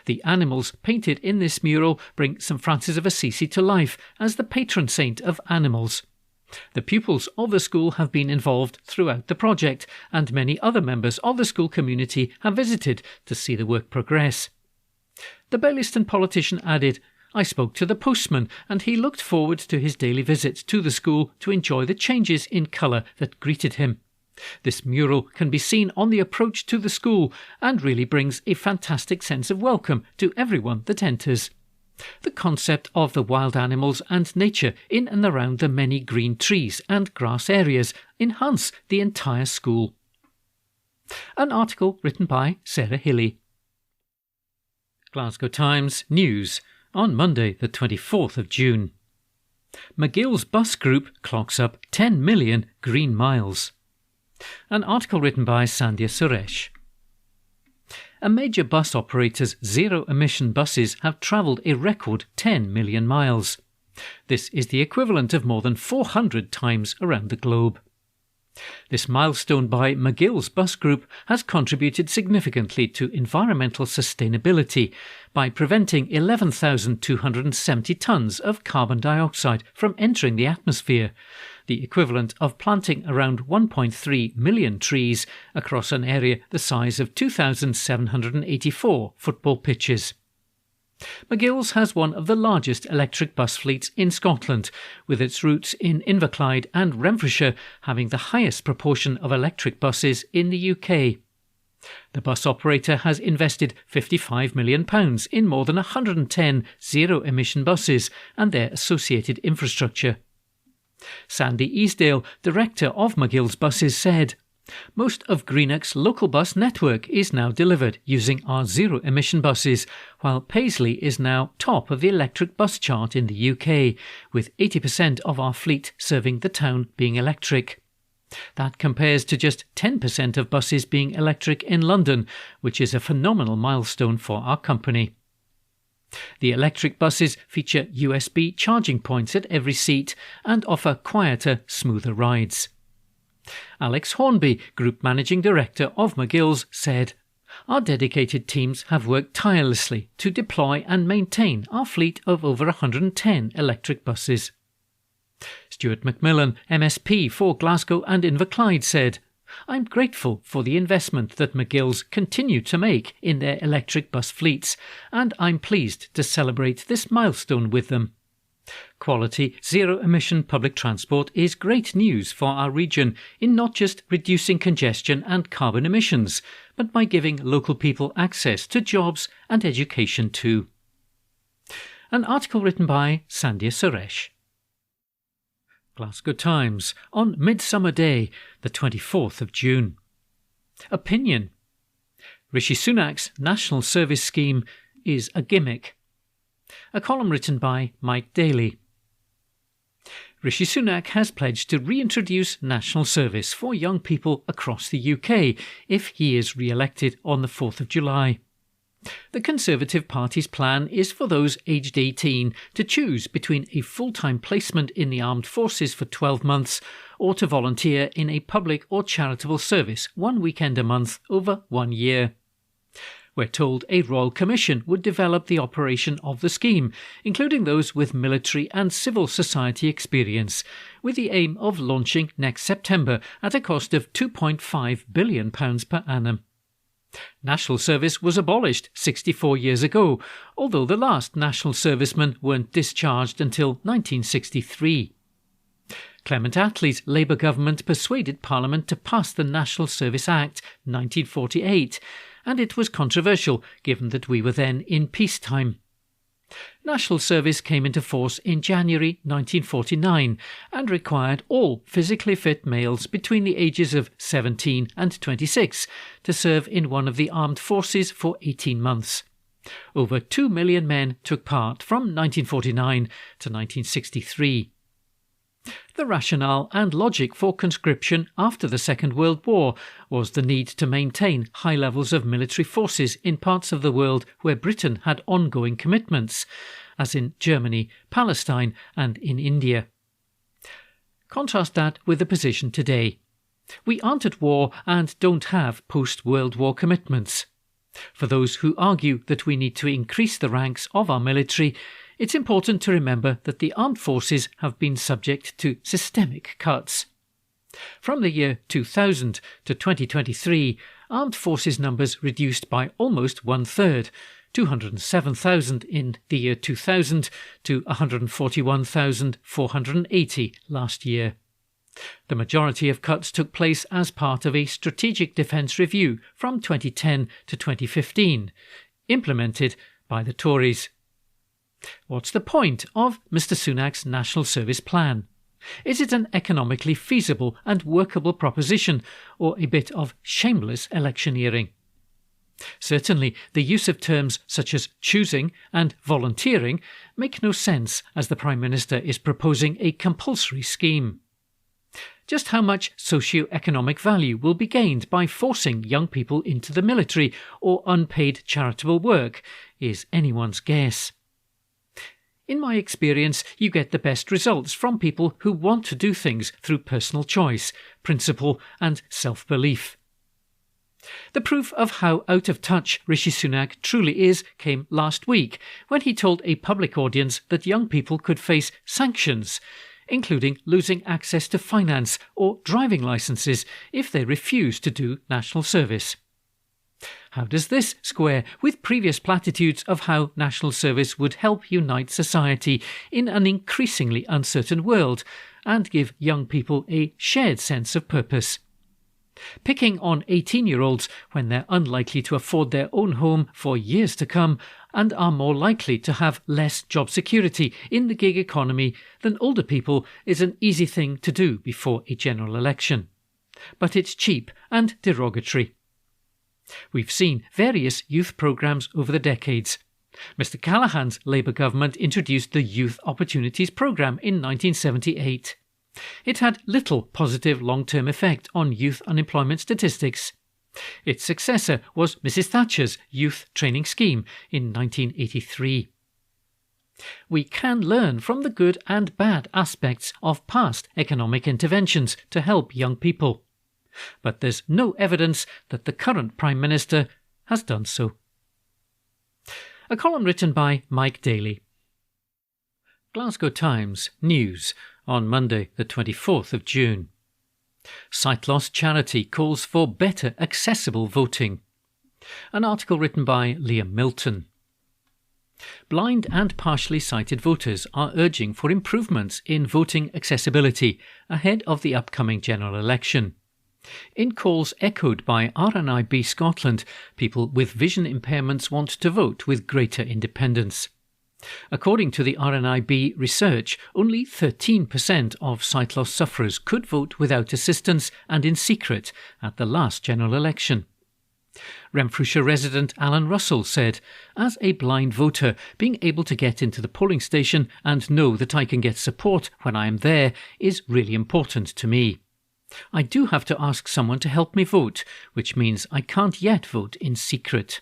The animals painted in this mural bring St Francis of Assisi to life as the patron saint of animals. The pupils of the school have been involved throughout the project, and many other members of the school community have visited to see the work progress." The Baillieston politician added, "I spoke to the postman and he looked forward to his daily visits to the school to enjoy the changes in colour that greeted him. This mural can be seen on the approach to the school and really brings a fantastic sense of welcome to everyone that enters. The concept of the wild animals and nature in and around the many green trees and grass areas enhance the entire school." An article written by Sarah Hilly. Glasgow Times News, on Monday the 24th of June. McGill's bus group clocks up 10 million green miles. An article written by Sandhya Suresh. A major bus operator's zero-emission buses have travelled a record 10 million miles. This is the equivalent of more than 400 times around the globe. This milestone by McGill's bus group has contributed significantly to environmental sustainability by preventing 11,270 tonnes of carbon dioxide from entering the atmosphere, the equivalent of planting around 1.3 million trees across an area the size of 2,784 football pitches. McGill's has one of the largest electric bus fleets in Scotland, with its routes in Inverclyde and Renfrewshire having the highest proportion of electric buses in the UK. The bus operator has invested £55 million in more than 110 zero-emission buses and their associated infrastructure. Sandy Easdale, director of McGill's buses, said, "Most of Greenock's local bus network is now delivered using our zero-emission buses, while Paisley is now top of the electric bus chart in the UK, with 80% of our fleet serving the town being electric. That compares to just 10% of buses being electric in London, which is a phenomenal milestone for our company." The electric buses feature USB charging points at every seat and offer quieter, smoother rides. Alex Hornby, Group Managing Director of McGill's, said, "Our dedicated teams have worked tirelessly to deploy and maintain our fleet of over 110 electric buses." Stuart McMillan, MSP for Glasgow and Inverclyde, said, "I'm grateful for the investment that McGill's continue to make in their electric bus fleets, and I'm pleased to celebrate this milestone with them. Quality, zero-emission public transport is great news for our region in not just reducing congestion and carbon emissions, but by giving local people access to jobs and education too." An article written by Sandhya Suresh. Glasgow Times on Midsummer Day, the 24th of June. Opinion: Rishi Sunak's National Service Scheme is a gimmick. A column written by Mike Daly. Rishi Sunak has pledged to reintroduce national service for young people across the UK if he is re-elected on the 4th of July. The Conservative Party's plan is for those aged 18 to choose between a full-time placement in the armed forces for 12 months or to volunteer in a public or charitable service 1 weekend a month over 1 year. We're told a Royal Commission would develop the operation of the scheme, including those with military and civil society experience, with the aim of launching next September at a cost of £2.5 billion per annum. National service was abolished 64 years ago, although the last national servicemen weren't discharged until 1963. Clement Attlee's Labour government persuaded Parliament to pass the National Service Act 1948, and it was controversial given that we were then in peacetime. National service came into force in January 1949 and required all physically fit males between the ages of 17 and 26 to serve in one of the armed forces for 18 months. Over 2 million men took part from 1949 to 1963. The rationale and logic for conscription after the Second World War was the need to maintain high levels of military forces in parts of the world where Britain had ongoing commitments, as in Germany, Palestine and in India. Contrast that with the position today. We aren't at war and don't have post-World War commitments. For those who argue that we need to increase the ranks of our military, it's important to remember that the armed forces have been subject to systemic cuts. From the year 2000 to 2023, armed forces numbers reduced by almost one-third, 207,000 in the year 2000 to 141,480 last year. The majority of cuts took place as part of a strategic defence review from 2010 to 2015, implemented by the Tories. What's the point of Mr Sunak's National Service Plan? Is it an economically feasible and workable proposition, or a bit of shameless electioneering? Certainly, the use of terms such as choosing and volunteering make no sense as the Prime Minister is proposing a compulsory scheme. Just how much socio-economic value will be gained by forcing young people into the military or unpaid charitable work is anyone's guess. In my experience, you get the best results from people who want to do things through personal choice, principle and self-belief. The proof of how out of touch Rishi Sunak truly is came last week when he told a public audience that young people could face sanctions, including losing access to finance or driving licences if they refuse to do national service. How does this square with previous platitudes of how national service would help unite society in an increasingly uncertain world and give young people a shared sense of purpose? Picking on 18-year-olds when they're unlikely to afford their own home for years to come and are more likely to have less job security in the gig economy than older people is an easy thing to do before a general election. But it's cheap and derogatory. We've seen various youth programmes over the decades. Mr Callaghan's Labour government introduced the Youth Opportunities Programme in 1978. It had little positive long-term effect on youth unemployment statistics. Its successor was Mrs Thatcher's Youth Training Scheme in 1983. We can learn from the good and bad aspects of past economic interventions to help young people. But there's no evidence that the current Prime Minister has done so. A column written by Mike Daly. Glasgow Times News on Monday the 24th of June. Sight loss charity calls for better accessible voting. An article written by Liam Milton. Blind and partially sighted voters are urging for improvements in voting accessibility ahead of the upcoming general election. In calls echoed by RNIB Scotland, people with vision impairments want to vote with greater independence. According to the RNIB research, only 13% of sight loss sufferers could vote without assistance and in secret at the last general election. Renfrewshire resident Alan Russell said, "As a blind voter, being able to get into the polling station and know that I can get support when I am there is really important to me. I do have to ask someone to help me vote, which means I can't yet vote in secret."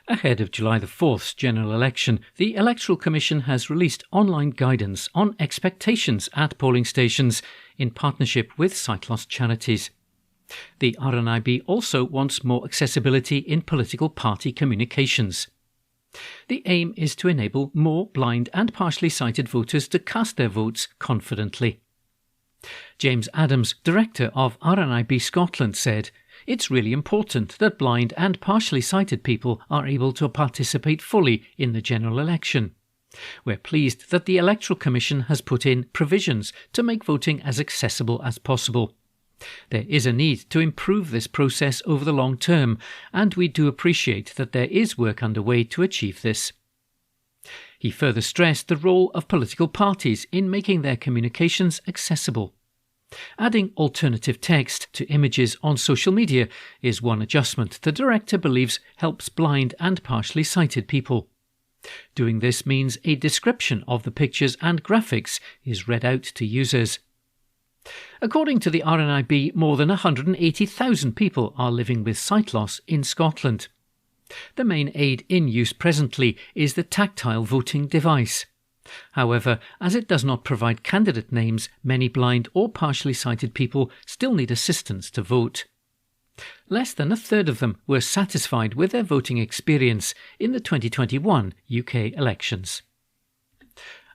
Ahead of July the 4th's general election, the Electoral Commission has released online guidance on expectations at polling stations in partnership with sight loss charities. The RNIB also wants more accessibility in political party communications. The aim is to enable more blind and partially sighted voters to cast their votes confidently. James Adams, director of RNIB Scotland, said, "It's really important that blind and partially sighted people are able to participate fully in the general election. We're pleased that the Electoral Commission has put in provisions to make voting as accessible as possible. There is a need to improve this process over the long term, and we do appreciate that there is work underway to achieve this." He further stressed the role of political parties in making their communications accessible. Adding alternative text to images on social media is one adjustment the director believes helps blind and partially sighted people. Doing this means a description of the pictures and graphics is read out to users. According to the RNIB, more than 180,000 people are living with sight loss in Scotland. The main aid in use presently is the tactile voting device. However, as it does not provide candidate names, many blind or partially sighted people still need assistance to vote. Less than a third of them were satisfied with their voting experience in the 2021 UK elections.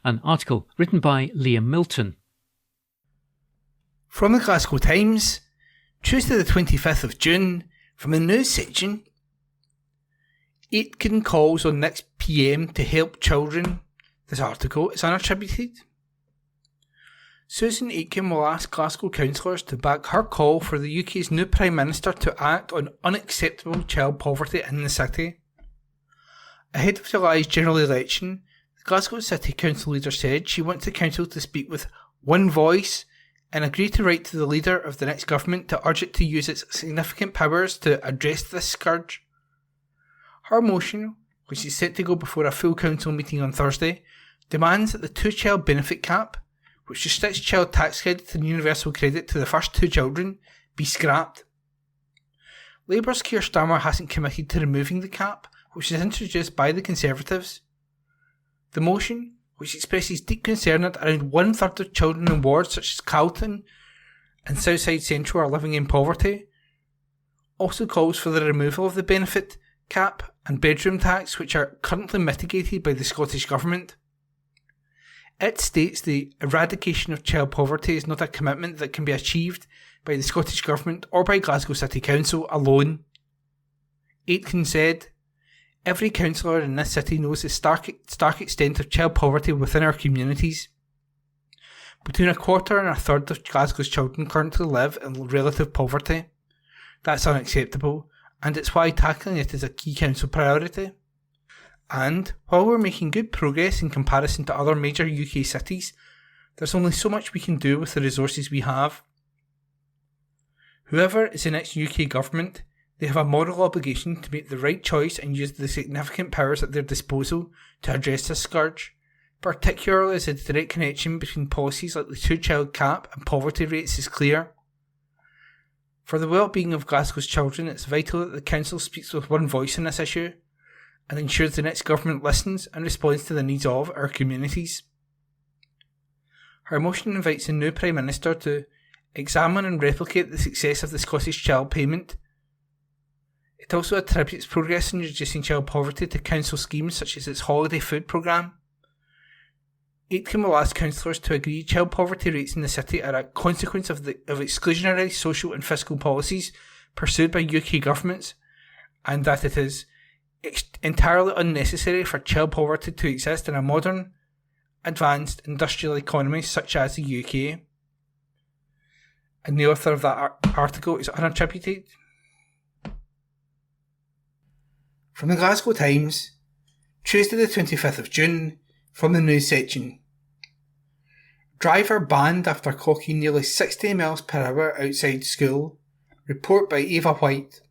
An article written by Liam Milton. From the Glasgow Times, Tuesday the 25th of June, from the news section. Aitken calls on next PM to help children. This article is unattributed. Susan Aitken will ask Glasgow councillors to back her call for the UK's new Prime Minister to act on unacceptable child poverty in the city. Ahead of July's general election, the Glasgow City Council leader said she wants the council to speak with one voice and agree to write to the leader of the next government to urge it to use its significant powers to address this scourge. Her motion, which is set to go before a full council meeting on Thursday, demands that the two-child benefit cap, which restricts child tax credit and universal credit to the first two children, be scrapped. Labour's Keir Starmer hasn't committed to removing the cap, which was introduced by the Conservatives. The motion, which expresses deep concern that around one-third of children in wards such as Carlton and Southside Central are living in poverty, also calls for the removal of the benefit cap and bedroom tax, which are currently mitigated by the Scottish Government. It states the eradication of child poverty is not a commitment that can be achieved by the Scottish Government or by Glasgow City Council alone. Aitken said, "Every councillor in this city knows the stark extent of child poverty within our communities. Between a quarter and a third of Glasgow's children currently live in relative poverty. That's unacceptable, and it's why tackling it is a key council priority. And, while we're making good progress in comparison to other major UK cities, there's only so much we can do with the resources we have. Whoever is the next UK government, they have a moral obligation to make the right choice and use the significant powers at their disposal to address this scourge, particularly as the direct connection between policies like the two-child cap and poverty rates is clear. For the well-being of Glasgow's children, it's vital that the council speaks with one voice on this issue, and ensures the next government listens and responds to the needs of our communities. Her motion invites the new Prime Minister to examine and replicate the success of the Scottish Child Payment. It also attributes progress in reducing child poverty to council schemes such as its holiday food programme. Aitken will ask councillors to agree child poverty rates in the city are a consequence of exclusionary social and fiscal policies pursued by UK governments, and that it is entirely unnecessary for child poverty to exist in a modern, advanced industrial economy such as the UK. And the author of that article is unattributed. From the Glasgow Times, Tuesday the 25th of June, from the news section. Driver banned after clocking nearly 60 miles per hour outside school. Report by Eva White.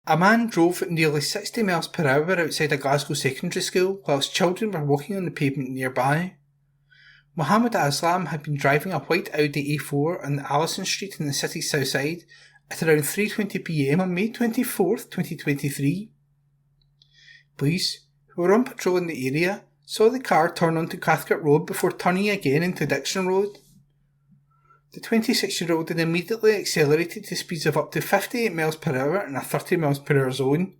A man drove at nearly 60 miles per hour outside a Glasgow secondary school whilst children were walking on the pavement nearby. Mohammed Aslam had been driving a white Audi A4 on Allison Street in the city's south side at around 3:20pm on May 24th, 2023. Police, who were on patrol in the area, saw the car turn onto Cathcart Road before turning again into Dixon Road. The 26-year-old had immediately accelerated to speeds of up to 58 miles per hour in a 30 miles per hour zone.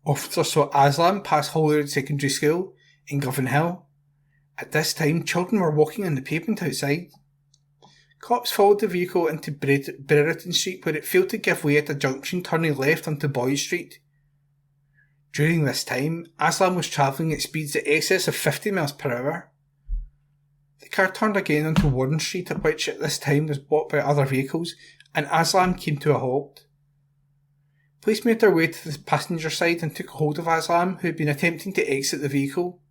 Officers saw Aslam pass Holyrood Secondary School in Govan Hill. At this time, children were walking on the pavement outside. Cops followed the vehicle into Brereton Street, where it failed to give way at a junction, turning left onto Boys Street. During this time, Aslam was travelling at speeds in excess of 50 miles per hour. The car turned again onto Warren Street, which at this time was blocked by other vehicles, and Aslam came to a halt. Police made their way to the passenger side and took hold of Aslam, who had been attempting to exit the vehicle.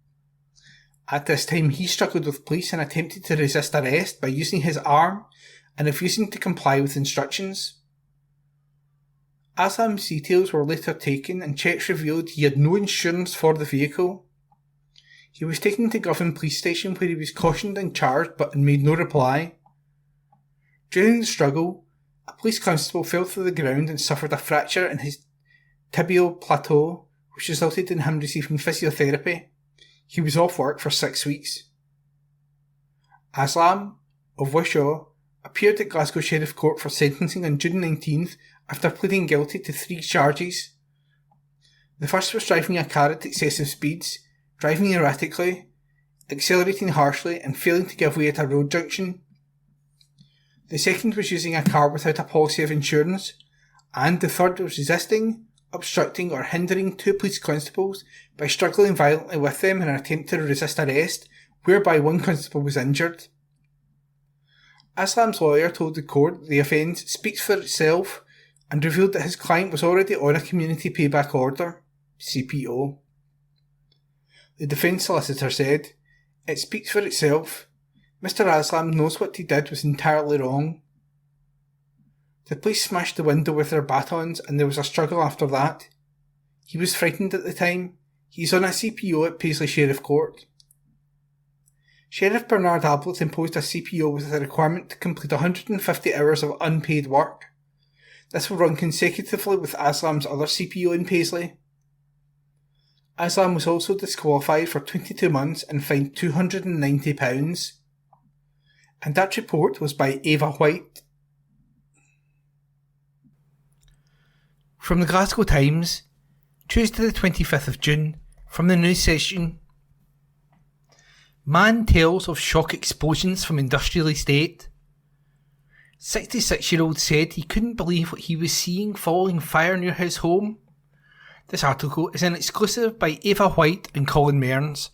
At this time, he struggled with police and attempted to resist arrest by using his arm and refusing to comply with instructions. Aslam's details were later taken and checks revealed he had no insurance for the vehicle. He was taken to Govan Police Station where he was cautioned and charged but made no reply. During the struggle, a police constable fell to the ground and suffered a fracture in his tibial plateau, which resulted in him receiving physiotherapy. He was off work for 6 weeks. Aslam, of Wishaw, appeared at Glasgow Sheriff Court for sentencing on June 19th after pleading guilty to 3 charges. The first was driving a car at excessive speeds, driving erratically, accelerating harshly and failing to give way at a road junction. The second was using a car without a policy of insurance, and the third was resisting, obstructing or hindering 2 police constables by struggling violently with them in an attempt to resist arrest, whereby 1 constable was injured. Aslam's lawyer told the court the offence speaks for itself and revealed that his client was already on a community payback order, CPO. The defence solicitor said, "It speaks for itself. Mr. Aslam knows what he did was entirely wrong." The police smashed the window with their batons and there was a struggle after that. He was frightened at the time. He's on a CPO at Paisley Sheriff Court. Sheriff Bernard Ablett imposed a CPO with a requirement to complete 150 hours of unpaid work. This will run consecutively with Aslam's other CPO in Paisley. Aslam was also disqualified for 22 months and fined £290. And that report was by Eva White. From the Glasgow Times, Tuesday the 25th of June, from the news section. Man tells of shock explosions from industrial estate. 66-year-old said he couldn't believe what he was seeing following fire near his home. This article is an exclusive by Eva White and Colin Mearns.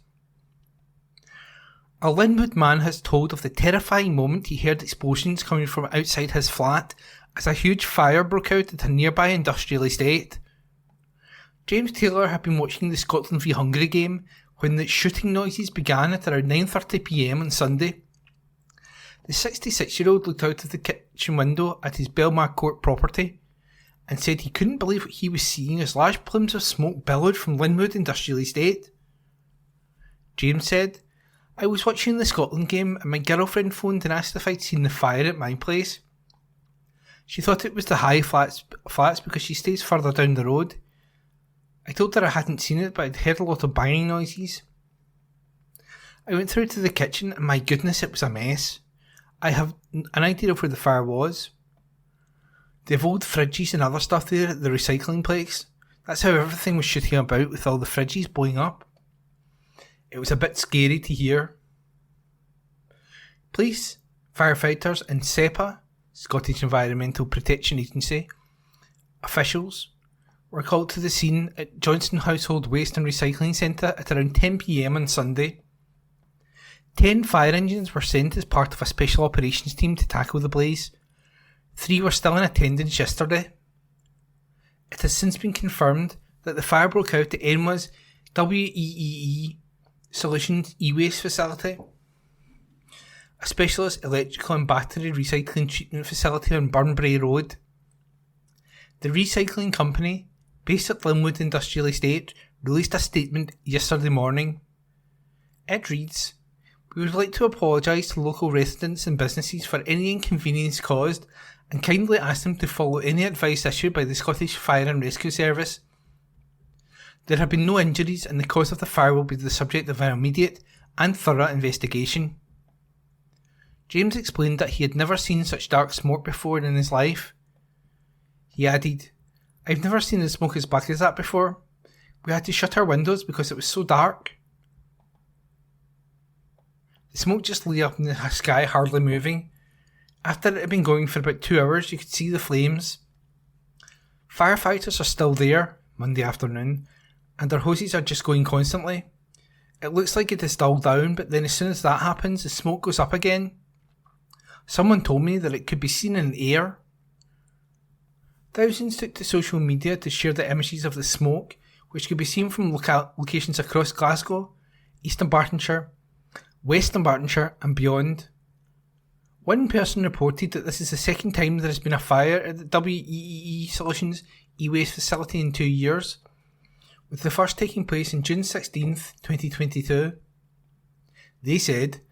A Linwood man has told of the terrifying moment he heard explosions coming from outside his flat as a huge fire broke out at a nearby industrial estate. James Taylor had been watching the Scotland v Hungary game when the shooting noises began at around 9:30pm on Sunday. The 66-year-old looked out of the kitchen window at his Belmar Court property and said he couldn't believe what he was seeing as large plumes of smoke billowed from Linwood Industrial Estate. James said, "I was watching the Scotland game and my girlfriend phoned and asked if I'd seen the fire at my place. She thought it was the high flats because she stays further down the road. I told her I hadn't seen it, but I'd heard a lot of banging noises. I went through to the kitchen and my goodness, it was a mess. I have an idea of where the fire was. They have old fridges and other stuff there at the recycling place. That's how everything was shooting about with all the fridges blowing up. It was a bit scary to hear. Police, firefighters and SEPA, Scottish Environmental Protection Agency, officials were called to the scene at Johnston Household Waste and Recycling Centre at around 10 p.m. on Sunday. 10 fire engines were sent as part of a special operations team to tackle the blaze. 3 were still in attendance yesterday. It has since been confirmed that the fire broke out at ENWA's WEEE Solutions e-waste facility, a specialist electrical and battery recycling treatment facility on Burnbrae Road. The recycling company, based at Linwood Industrial Estate, released a statement yesterday morning. It reads, "We would like to apologise to local residents and businesses for any inconvenience caused and kindly ask them to follow any advice issued by the Scottish Fire and Rescue Service. There have been no injuries and the cause of the fire will be the subject of an immediate and thorough investigation." James explained that he had never seen such dark smoke before in his life. He added, "I've never seen the smoke as black as that before. We had to shut our windows because it was so dark." The smoke just lay up in the sky, hardly moving. After it had been going for about 2 hours, you could see the flames. Firefighters are still there, Monday afternoon, and their hoses are just going constantly. It looks like it has dulled down, but then as soon as that happens, the smoke goes up again. Someone told me that it could be seen in the air. Thousands took to social media to share the images of the smoke, which could be seen from locations across Glasgow, Eastern Bartonshire, Western Bartonshire and beyond. One person reported that this is the second time there has been a fire at the WEEE Solutions e-waste facility in 2 years, with the first taking place on June 16th, 2022. They said,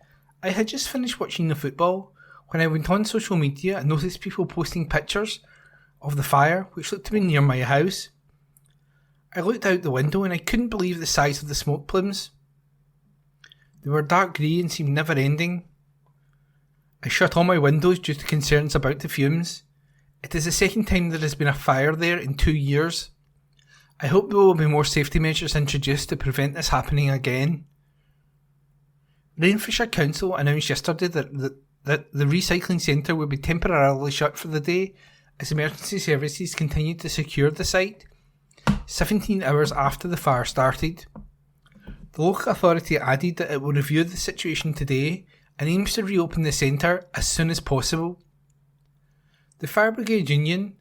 "I had just finished watching the football when I went on social media and noticed people posting pictures of the fire, which looked to be near my house. I looked out the window and I couldn't believe the size of the smoke plumes. They were dark grey and seemed never ending. I shut all my windows due to concerns about the fumes. It is the second time there has been a fire there in 2 years. I hope there will be more safety measures introduced to prevent this happening again." Renfrewshire Council announced yesterday that the recycling centre will be temporarily shut for the day as emergency services continued to secure the site, 17 hours after the fire started. The local authority added that it will review the situation today and aims to reopen the centre as soon as possible. The Fire Brigade Union,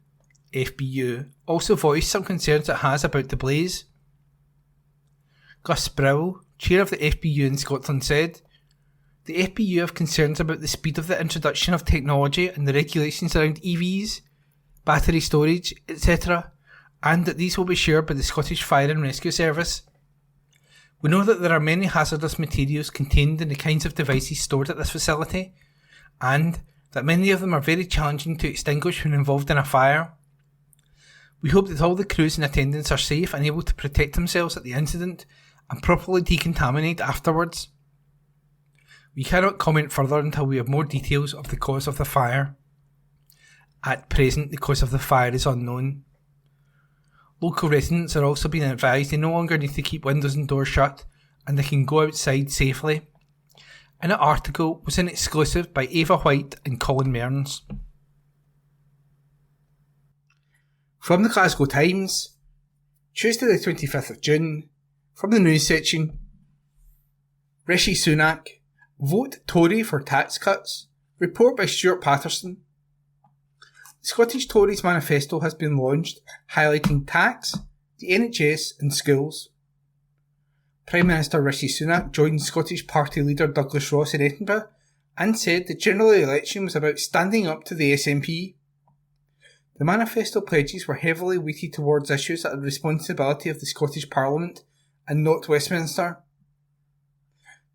FBU, also voiced some concerns it has about the blaze. Gus Sproul, chair of the FBU in Scotland, said, "The FBU have concerns about the speed of the introduction of technology and the regulations around EVs, battery storage, etc., and that these will be shared by the Scottish Fire and Rescue Service. We know that there are many hazardous materials contained in the kinds of devices stored at this facility, and that many of them are very challenging to extinguish when involved in a fire. We hope that all the crews and attendants are safe and able to protect themselves at the incident and properly decontaminate afterwards. We cannot comment further until we have more details of the cause of the fire. At present, the cause of the fire is unknown." Local residents are also being advised they no longer need to keep windows and doors shut and they can go outside safely. An article was an exclusive by Ava White and Colin Mearns. From the Glasgow Times, Tuesday the 25th of June, from the news section, Rishi Sunak, vote Tory for tax cuts, report by Stuart Patterson. The Scottish Tories manifesto has been launched, highlighting tax, the NHS and schools. Prime Minister Rishi Sunak joined Scottish Party leader Douglas Ross in Edinburgh and said the general election was about standing up to the SNP. The manifesto pledges were heavily weighted towards issues that are the responsibility of the Scottish Parliament and not Westminster.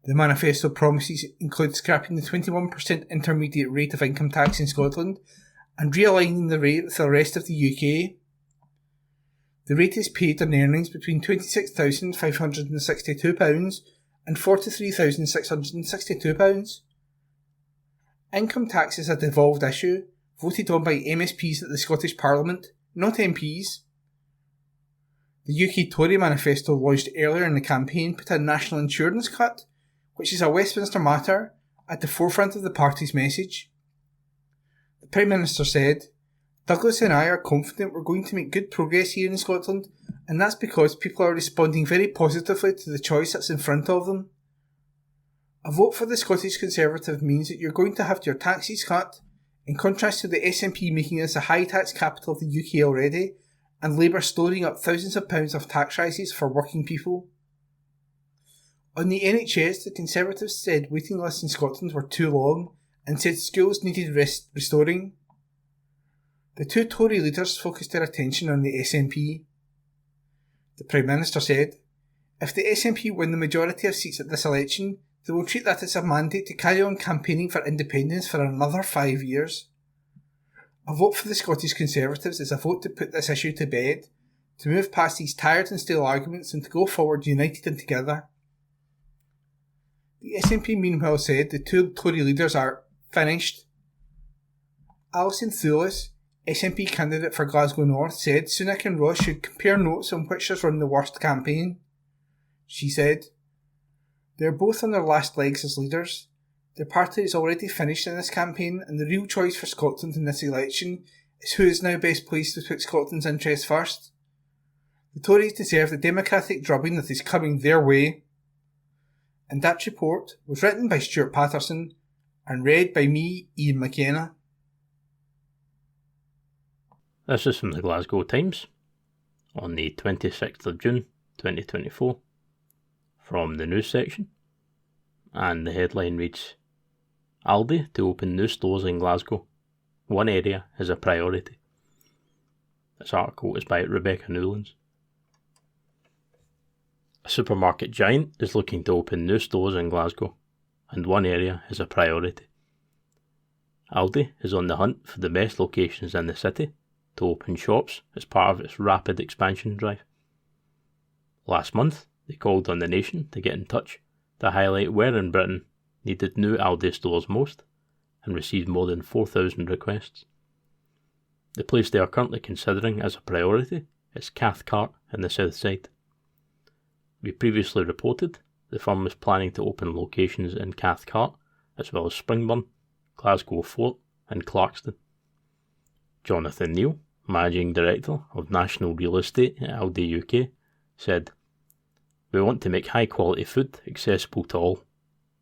The manifesto promises include scrapping the 21% intermediate rate of income tax in Scotland and realigning the rate with the rest of the UK. The rate is paid on earnings between £26,562 and £43,662. Income tax is a devolved issue, voted on by MSPs at the Scottish Parliament, not MPs. The UK Tory manifesto launched earlier in the campaign put a national insurance cut, which is a Westminster matter, at the forefront of the party's message. The Prime Minister said, "Douglas and I are confident we're going to make good progress here in Scotland, and that's because people are responding very positively to the choice that's in front of them. A vote for the Scottish Conservative means that you're going to have your taxes cut, in contrast to the SNP making us a high tax capital of the UK already, and Labour storing up thousands of pounds of tax rises for working people." On the NHS, the Conservatives said waiting lists in Scotland were too long and said schools needed restoring. The two Tory leaders focused their attention on the SNP. The Prime Minister said, "If the SNP win the majority of seats at this election, they will treat that as a mandate to carry on campaigning for independence for another 5 years. A vote for the Scottish Conservatives is a vote to put this issue to bed, to move past these tired and stale arguments and to go forward united and together." The SNP meanwhile said the two Tory leaders are finished. Alison Thewlis, SNP candidate for Glasgow North, said Sunak and Ross should compare notes on which has run the worst campaign. She said, "They are both on their last legs as leaders. Their party is already finished in this campaign, and the real choice for Scotland in this election is who is now best placed to put Scotland's interests first. The Tories deserve the democratic drubbing that is coming their way." And that report was written by Stuart Patterson and read by me, Ian McKenna. This is from the Glasgow Times on the 26th of June 2024 from the news section, and the headline reads, "Aldi to open new stores in Glasgow. One area is a priority." This article is by Rebecca Newlands. A supermarket giant is looking to open new stores in Glasgow, and one area is a priority. Aldi is on the hunt for the best locations in the city to open shops as part of its rapid expansion drive. Last month, they called on the nation to get in touch to highlight where in Britain needed new Aldi stores most, and received more than 4,000 requests. The place they are currently considering as a priority is Cathcart in the south side. We previously reported the firm was planning to open locations in Cathcart, as well as Springburn, Glasgow Fort and Clarkston. Jonathan Neal, Managing Director of National Real Estate at Aldi UK, said, "We want to make high quality food accessible to all,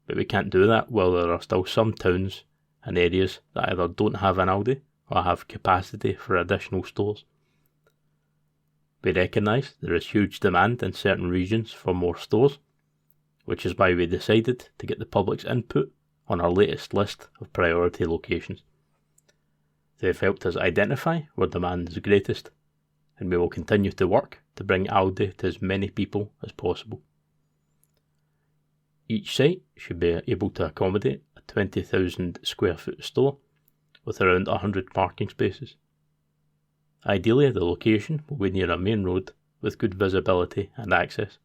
but we can't do that while there are still some towns and areas that either don't have an Aldi or have capacity for additional stores. We recognise there is huge demand in certain regions for more stores, which is why we decided to get the public's input on our latest list of priority locations. They have helped us identify where demand is greatest, and we will continue to work to bring Aldi to as many people as possible. Each site should be able to accommodate a 20,000 square foot store with around 100 parking spaces. Ideally, the location will be near a main road with good visibility and access."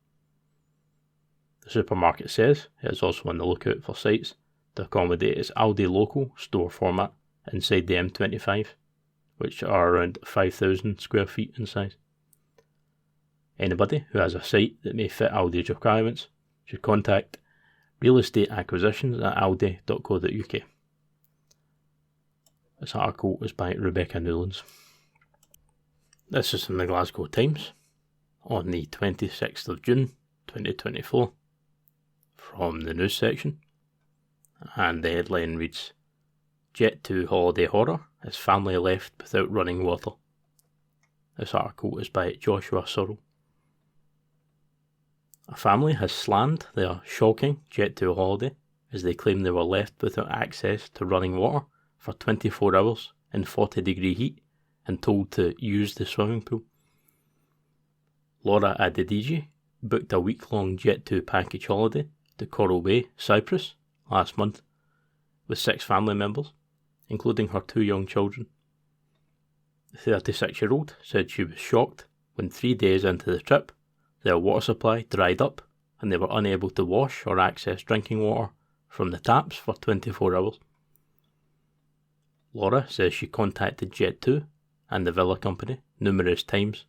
The supermarket says it is also on the lookout for sites to accommodate its Aldi Local store format inside the M25, which are around 5,000 square feet in size. Anybody who has a site that may fit Aldi's requirements should contact realestateacquisitions@aldi.co.uk. This article is by Rebecca Newlands. This is from the Glasgow Times on the 26th of June 2024 from the news section, and the headline reads, "Jet 2 holiday horror as family left without running water." This article is by Joshua Sorrell. A family has slammed their shocking Jet 2 holiday as they claim they were left without access to running water for 24 hours in 40-degree heat and told to use the swimming pool. Laura Adediji booked a week-long Jet 2 package holiday to Coral Bay, Cyprus, last month, with 6 family members, including her 2 young children. The 36-year-old said she was shocked when 3 days into the trip, their water supply dried up and they were unable to wash or access drinking water from the taps for 24 hours. Laura says she contacted Jet2 and the Villa Company numerous times,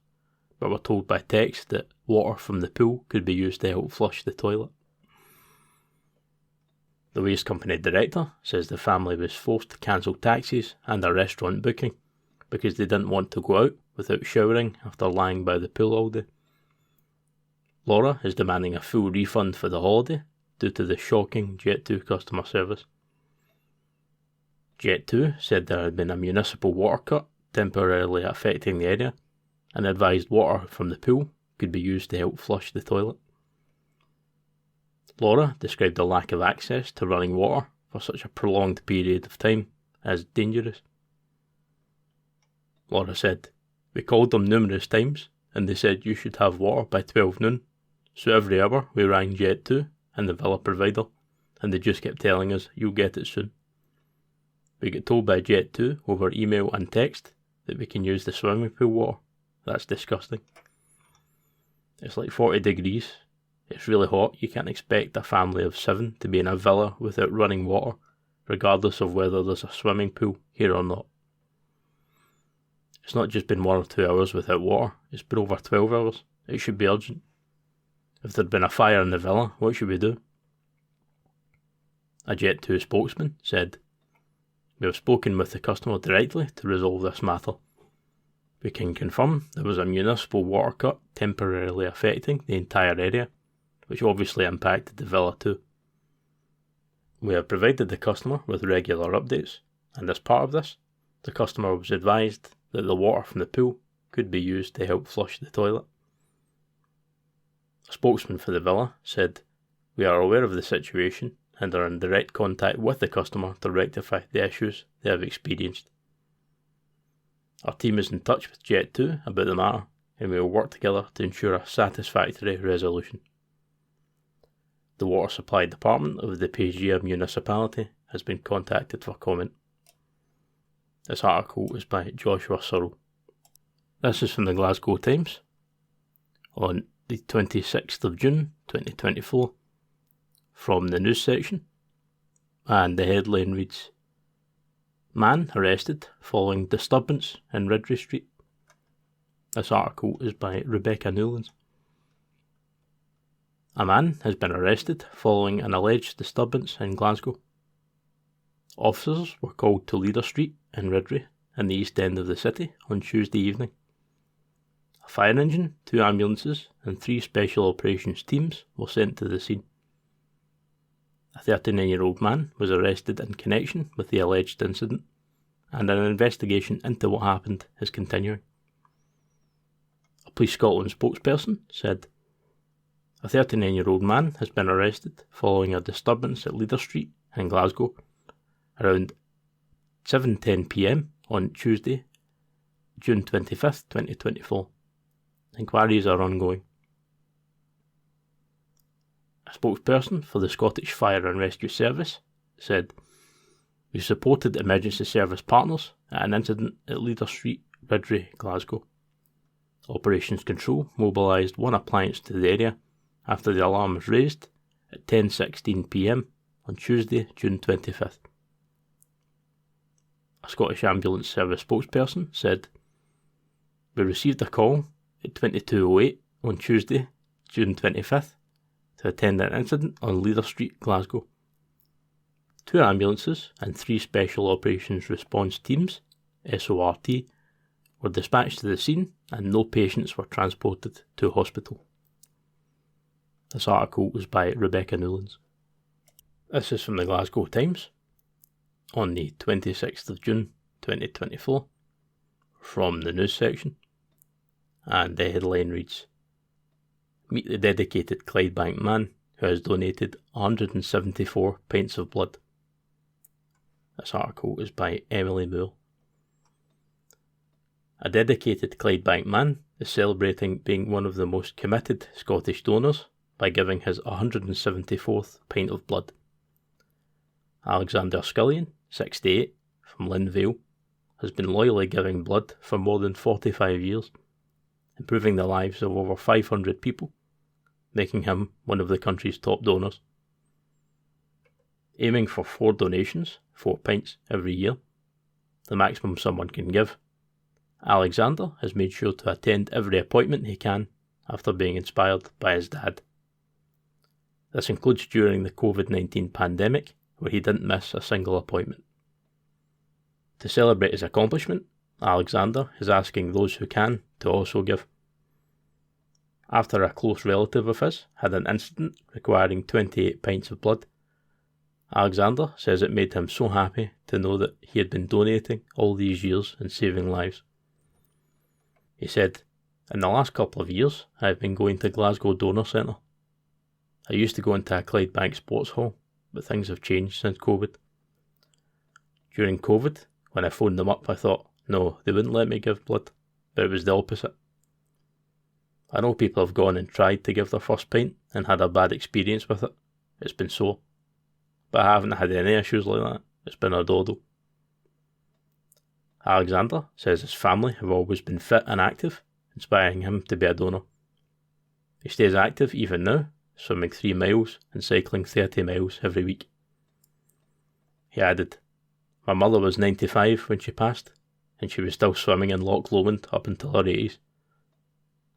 but were told by text that water from the pool could be used to help flush the toilet. The waste company director says the family was forced to cancel taxis and a restaurant booking because they didn't want to go out without showering after lying by the pool all day. Laura is demanding a full refund for the holiday due to the shocking Jet2 customer service. Jet2 said there had been a municipal water cut temporarily affecting the area and advised water from the pool could be used to help flush the toilet. Laura described the lack of access to running water for such a prolonged period of time as dangerous. Laura said, "We called them numerous times and they said you should have water by 12 noon, so every hour we rang Jet2 and the Villa provider and they just kept telling us you'll get it soon. We get told by Jet2 over email and text that we can use the swimming pool water. That's disgusting. It's like 40 degrees. It's really hot. You can't expect a family of 7 to be in a villa without running water, regardless of whether there's a swimming pool here or not. It's not just been 1 or 2 hours without water. It's been over 12 hours. It should be urgent. If there'd been a fire in the villa, what should we do?" A Jet2 spokesman said, "We have spoken with the customer directly to resolve this matter. We can confirm there was a municipal water cut temporarily affecting the entire area, which obviously impacted the villa too. We have provided the customer with regular updates, and as part of this, the customer was advised that the water from the pool could be used to help flush the toilet." A spokesman for the villa said, "We are aware of the situation and are in direct contact with the customer to rectify the issues they have experienced. Our team is in touch with Jet2 about the matter and we will work together to ensure a satisfactory resolution." The Water Supply Department of the Pegia municipality has been contacted for comment. This article is by Joshua Searle. This is from the Glasgow Times on the 26th of June 2024 from the news section, and the headline reads, "Man arrested following disturbance in Ridley Street." This article is by Rebecca Newlands. A man has been arrested following an alleged disturbance in Glasgow. Officers were called to Leader Street in Ridley in the east end of the city on Tuesday evening. A fire engine, 2 ambulances and 3 special operations teams were sent to the scene. A 39-year-old man was arrested in connection with the alleged incident, and an investigation into what happened is continuing. A Police Scotland spokesperson said, "A 39-year-old man has been arrested following a disturbance at Leader Street in Glasgow around 7:10 p.m. on Tuesday, June 25th, 2024. Inquiries are ongoing." A spokesperson for the Scottish Fire and Rescue Service said, "We supported emergency service partners at an incident at Leader Street, Ridley, Glasgow. Operations Control mobilised 1 appliance to the area after the alarm was raised at 10:16 p.m. on Tuesday, June 25th. A Scottish Ambulance Service spokesperson said, "We received a call at 22:08 on Tuesday, June 25th, to attend an incident on Leader Street, Glasgow. 2 ambulances and 3 Special Operations Response Teams, SORT, were dispatched to the scene and no patients were transported to hospital." This article was by Rebecca Newlands. This is from the Glasgow Times on the 26th of June 2024 from the news section, and the headline reads, "Meet the dedicated Clydebank man who has donated 174 pints of blood." This article is by Emily Moore. A dedicated Clydebank man is celebrating being one of the most committed Scottish donors by giving his 174th pint of blood. Alexander Scullion, 68, from Linvale, has been loyally giving blood for more than 45 years. improving the lives of over 500 people, making him one of the country's top donors. Aiming for 4 donations, 4 pints every year, the maximum someone can give, Alexander has made sure to attend every appointment he can after being inspired by his dad. This includes during the COVID-19 pandemic, where he didn't miss a single appointment. To celebrate his accomplishment, Alexander is asking those who can to also give. After a close relative of his had an incident requiring 28 pints of blood, Alexander says it made him so happy to know that he had been donating all these years and saving lives. He said, "In the last couple of years, I have been going to Glasgow Donor Centre. I used to go into a Clydebank sports hall, but things have changed since COVID. During COVID, when I phoned them up, I thought, no, they wouldn't let me give blood, but it was the opposite. I know people have gone and tried to give their first pint and had a bad experience with it. It's been sore. But I haven't had any issues like that. It's been a doddle." Alexander says his family have always been fit and active, inspiring him to be a donor. He stays active even now, swimming 3 miles and cycling 30 miles every week. He added, "My mother was 95 when she passed, and she was still swimming in Loch Lomond up until her 80s.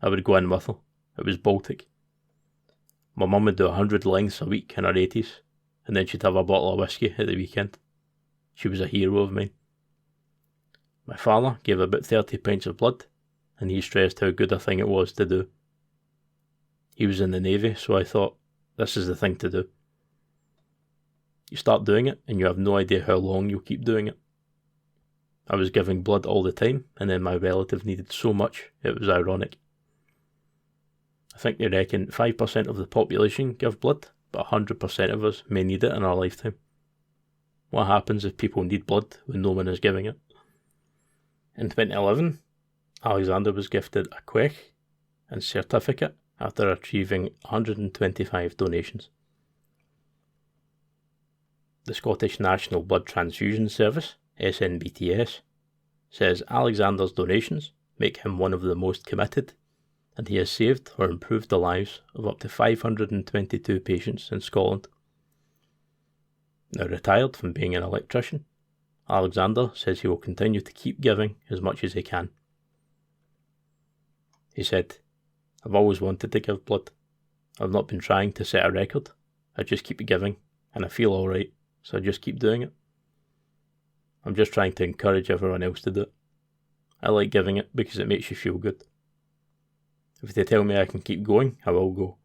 I would go in with her. It was Baltic. My mum would do 100 lengths a week in her 80s, and then she'd have a bottle of whiskey at the weekend. She was a hero of mine. My father gave about 30 pints of blood, and he stressed how good a thing it was to do. He was in the Navy, so I thought, this is the thing to do. You start doing it, and you have no idea how long you'll keep doing it. I was giving blood all the time, and then my relative needed so much, it was ironic. I think they reckon 5% of the population give blood, but 100% of us may need it in our lifetime. What happens if people need blood when no one is giving it?" In 2011, Alexander was gifted a quech and certificate after achieving 125 donations. The Scottish National Blood Transfusion Service, SNBTS, says Alexander's donations make him one of the most committed, and he has saved or improved the lives of up to 522 patients in Scotland. Now retired from being an electrician, Alexander says he will continue to keep giving as much as he can. He said, "I've always wanted to give blood. I've not been trying to set a record. I just keep giving, and I feel alright, so I just keep doing it. I'm just trying to encourage everyone else to do it. I like giving it because it makes you feel good. If they tell me I can keep going, I will go.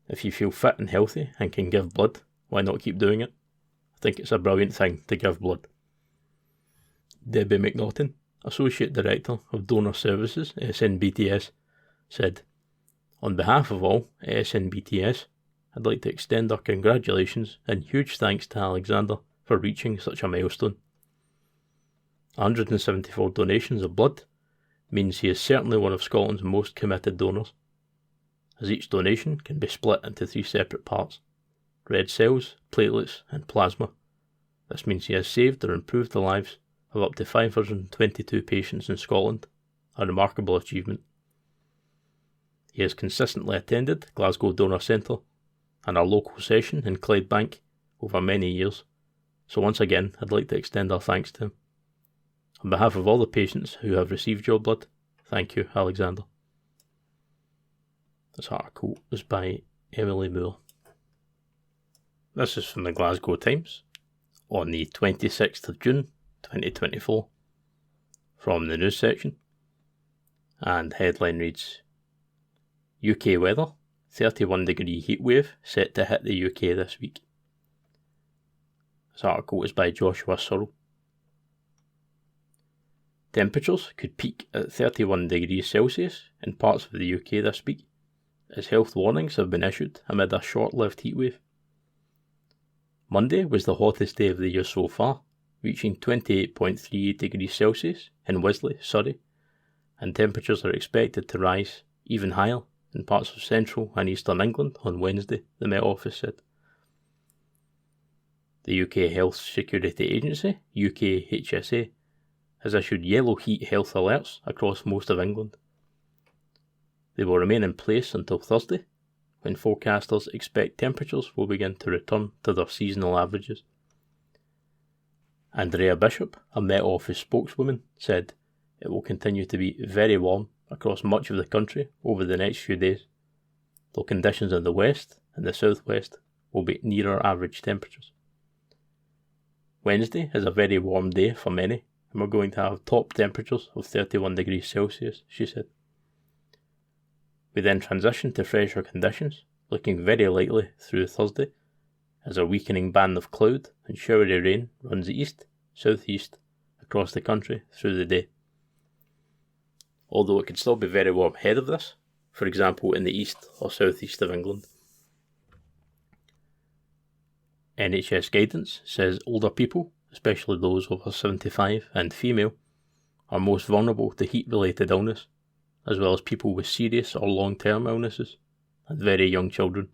If you feel fit and healthy and can give blood, why not keep doing it? I think it's a brilliant thing to give blood." Debbie McNaughton, Associate Director of Donor Services, SNBTS, said, "On behalf of all SNBTS, I'd like to extend our congratulations and huge thanks to Alexander for reaching such a milestone. 174 donations of blood means he is certainly one of Scotland's most committed donors, as each donation can be split into 3 separate parts: red cells, platelets and plasma. This means he has saved or improved the lives of up to 522 patients in Scotland, a remarkable achievement. He has consistently attended Glasgow Donor Centre and our local session in Clydebank over many years, so once again I'd like to extend our thanks to him. On behalf of all the patients who have received your blood, thank you, Alexander." This article was by Emily Moore. This is from the Glasgow Times on the 26th of June 2024 from the news section, and headline reads, "UK weather, 31-degree heatwave set to hit the UK this week." This article is by Joshua Searle. Temperatures could peak at 31 degrees Celsius in parts of the UK this week, as health warnings have been issued amid a short-lived heatwave. Monday was the hottest day of the year so far, reaching 28.3 degrees Celsius in Wisley, Surrey, and temperatures are expected to rise even higher in parts of central and eastern England on Wednesday, the Met Office said. The UK Health Security Agency, UKHSA, has issued yellow heat health alerts across most of England. They will remain in place until Thursday, when forecasters expect temperatures will begin to return to their seasonal averages. Andrea Bishop, a Met Office spokeswoman, said it will continue to be very warm across much of the country over the next few days, though conditions in the west and the southwest will be nearer average temperatures. Wednesday is a very warm day for many, and we're going to have top temperatures of 31 degrees Celsius, she said. We then transition to fresher conditions, looking very likely through Thursday, as a weakening band of cloud and showery rain runs east, southeast, across the country through the day. Although it could still be very warm ahead of this, for example in the east or southeast of England. NHS guidance says older people, especially those over 75 and female, are most vulnerable to heat-related illness, as well as people with serious or long-term illnesses, and very young children.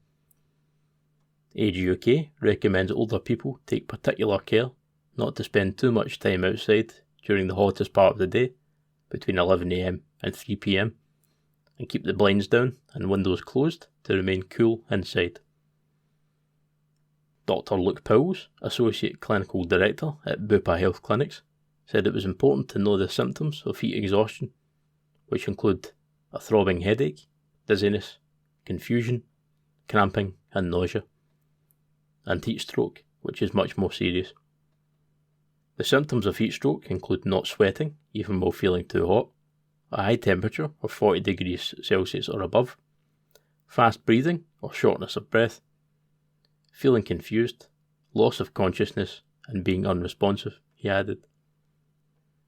Age UK recommends older people take particular care not to spend too much time outside during the hottest part of the day, between 11 AM and 3 PM, and keep the blinds down and windows closed to remain cool inside. Dr. Luke Powles, Associate Clinical Director at Bupa Health Clinics, said it was important to know the symptoms of heat exhaustion, which include a throbbing headache, dizziness, confusion, cramping and nausea, and heat stroke, which is much more serious. The symptoms of heat stroke include not sweating, even while feeling too hot, a high temperature of 40 degrees Celsius or above, fast breathing or shortness of breath, feeling confused, loss of consciousness, and being unresponsive, he added.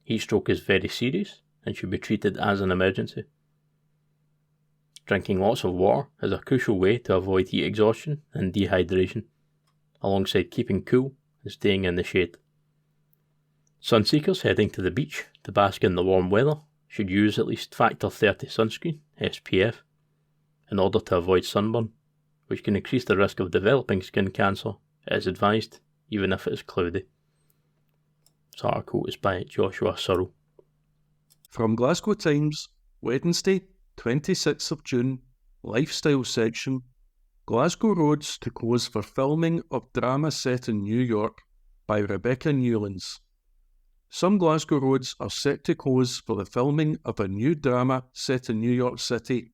Heat stroke is very serious and should be treated as an emergency. Drinking lots of water is a crucial way to avoid heat exhaustion and dehydration, alongside keeping cool and staying in the shade. Sunseekers heading to the beach to bask in the warm weather should use at least factor 30 sunscreen, SPF, in order to avoid sunburn, which can increase the risk of developing skin cancer, as advised, even if it is cloudy. This article is by Joshua Searle. From Glasgow Times, Wednesday, 26th of June, Lifestyle section, Glasgow roads to close for filming of drama set in New York by Rebecca Newlands. Some Glasgow roads are set to close for the filming of a new drama set in New York City.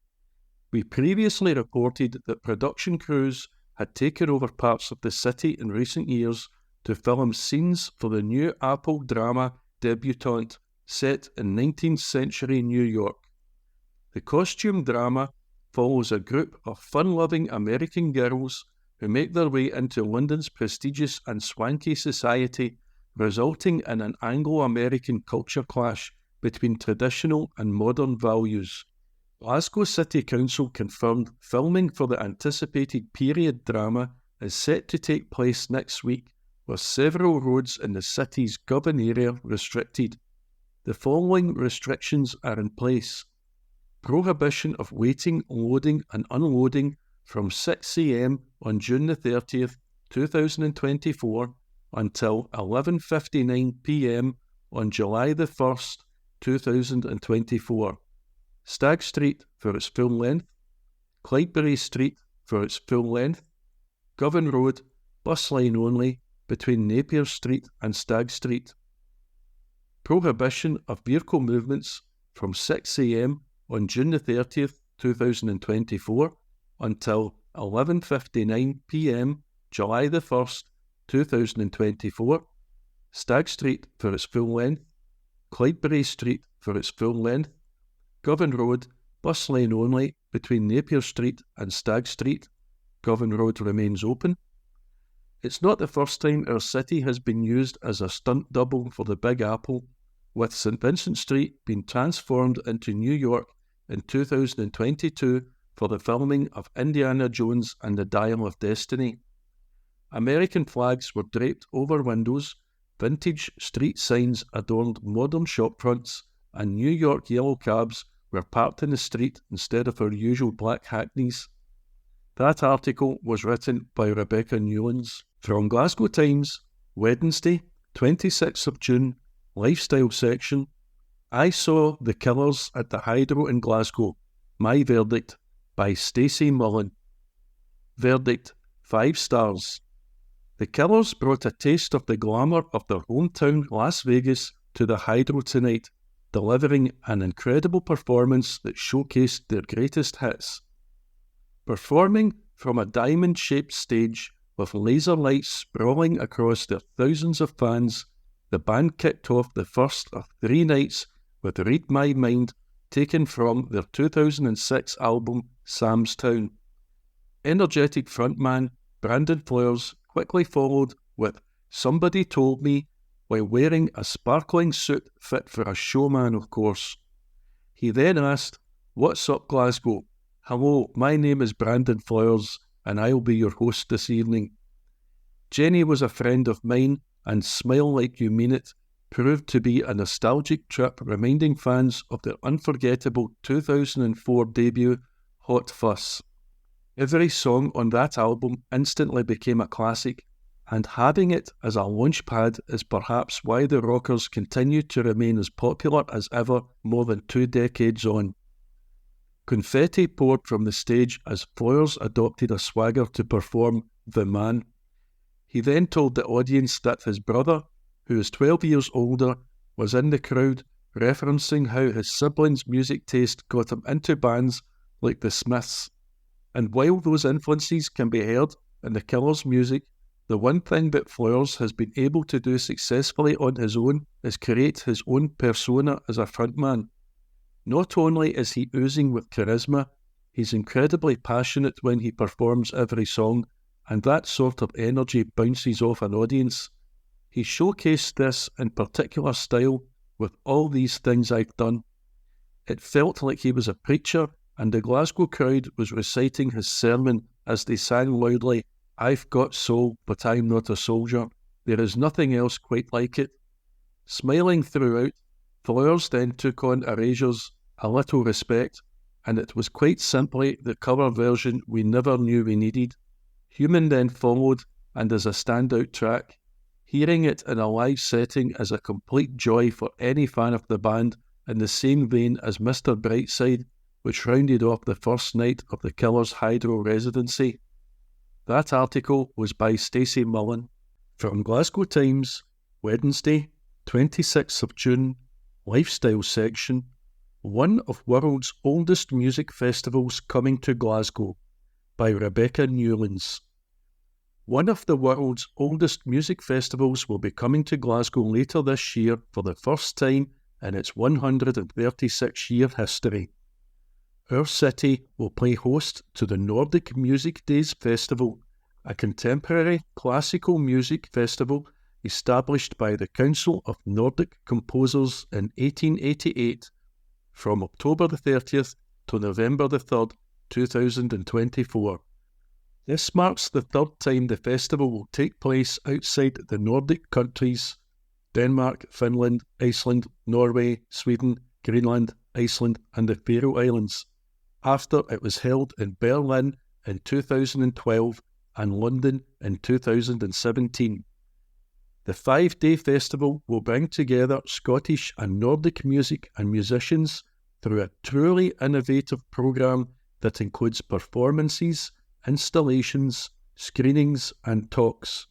We previously reported that production crews had taken over parts of the city in recent years to film scenes for the new Apple drama debutante set in 19th century New York. The costume drama follows a group of fun-loving American girls who make their way into London's prestigious and swanky society, resulting in an Anglo-American culture clash between traditional and modern values. Glasgow City Council confirmed filming for the anticipated period drama is set to take place next week, with several roads in the city's Govan area restricted. The following restrictions are in place. Prohibition of waiting, loading and unloading from 6 AM on June the 30th, 2024 until 11:59 PM on July the 1st, 2024. Stag Street for its full length, Clydeberry Street for its full length, Govan Road, bus line only, between Napier Street and Stag Street. Prohibition of vehicle movements from 6 AM on June the 30th, 2024 until 11:59 PM, July the 1st, 2024. Stag Street for its full length, Clydeberry Street for its full length, Govan Road, bus lane only, between Napier Street and Stag Street. Govan Road remains open. It's not the first time our city has been used as a stunt double for the Big Apple, with St Vincent Street being transformed into New York in 2022 for the filming of Indiana Jones and the Dial of Destiny. American flags were draped over windows, vintage street signs adorned modern shopfronts, and New York yellow cabs were parked in the street instead of our usual black hackneys. That article was written by Rebecca Newlands. From Glasgow Times, Wednesday, 26th of June, Lifestyle section, I saw The Killers at the Hydro in Glasgow, My Verdict by Stacey Mullen. Verdict 5 stars. The Killers brought a taste of the glamour of their hometown Las Vegas to the Hydro tonight, delivering an incredible performance that showcased their greatest hits. Performing from a diamond-shaped stage with laser lights sprawling across their thousands of fans, the band kicked off the first of 3 nights with Read My Mind, taken from their 2006 album Sam's Town. Energetic frontman Brandon Flowers quickly followed with Somebody Told Me while wearing a sparkling suit fit for a showman, of course. He then asked, "What's up, Glasgow? Hello, my name is Brandon Flowers and I'll be your host this evening." Jenny was a friend of mine, and Smile Like You Mean It proved to be a nostalgic trip reminding fans of their unforgettable 2004 debut, Hot Fuss. Every song on that album instantly became a classic, and having it as a launchpad is perhaps why the Rockers continue to remain as popular as ever more than 2 decades on. Confetti poured from the stage as Flowers adopted a swagger to perform The Man. He then told the audience that his brother, who is 12 years older, was in the crowd, referencing how his siblings' music taste got him into bands like the Smiths. And while those influences can be heard in the Killers' music, the one thing that Flowers has been able to do successfully on his own is create his own persona as a frontman. Not only is he oozing with charisma, he's incredibly passionate when he performs every song, and that sort of energy bounces off an audience. He showcased this in particular style with All These Things I've Done. It felt like he was a preacher, and the Glasgow crowd was reciting his sermon as they sang loudly, "I've got soul, but I'm not a soldier. There is nothing else quite like it." Smiling throughout, Flowers then took on Erasure's A Little Respect, and it was quite simply the cover version we never knew we needed. Human then followed, and as a standout track. Hearing it in a live setting is a complete joy for any fan of the band, in the same vein as Mr. Brightside, which rounded off the first night of the Killers' Hydro residency. That article was by Stacey Mullen. From Glasgow Times, Wednesday, 26th of June, Lifestyle section, one of world's oldest music festivals coming to Glasgow, by Rebecca Newlands. One of the world's oldest music festivals will be coming to Glasgow later this year for the first time in its 136-year history. Our city will play host to the Nordic Music Days Festival, a contemporary classical music festival established by the Council of Nordic Composers in 1888 from October the 30th to November the 3rd, 2024. This marks the 3rd time the festival will take place outside the Nordic countries Denmark, Finland, Iceland, Norway, Sweden, Greenland, Iceland and the Faroe Islands, after it was held in Berlin in 2012 and London in 2017. The 5-day festival will bring together Scottish and Nordic music and musicians through a truly innovative programme that includes performances, installations, screenings and talks.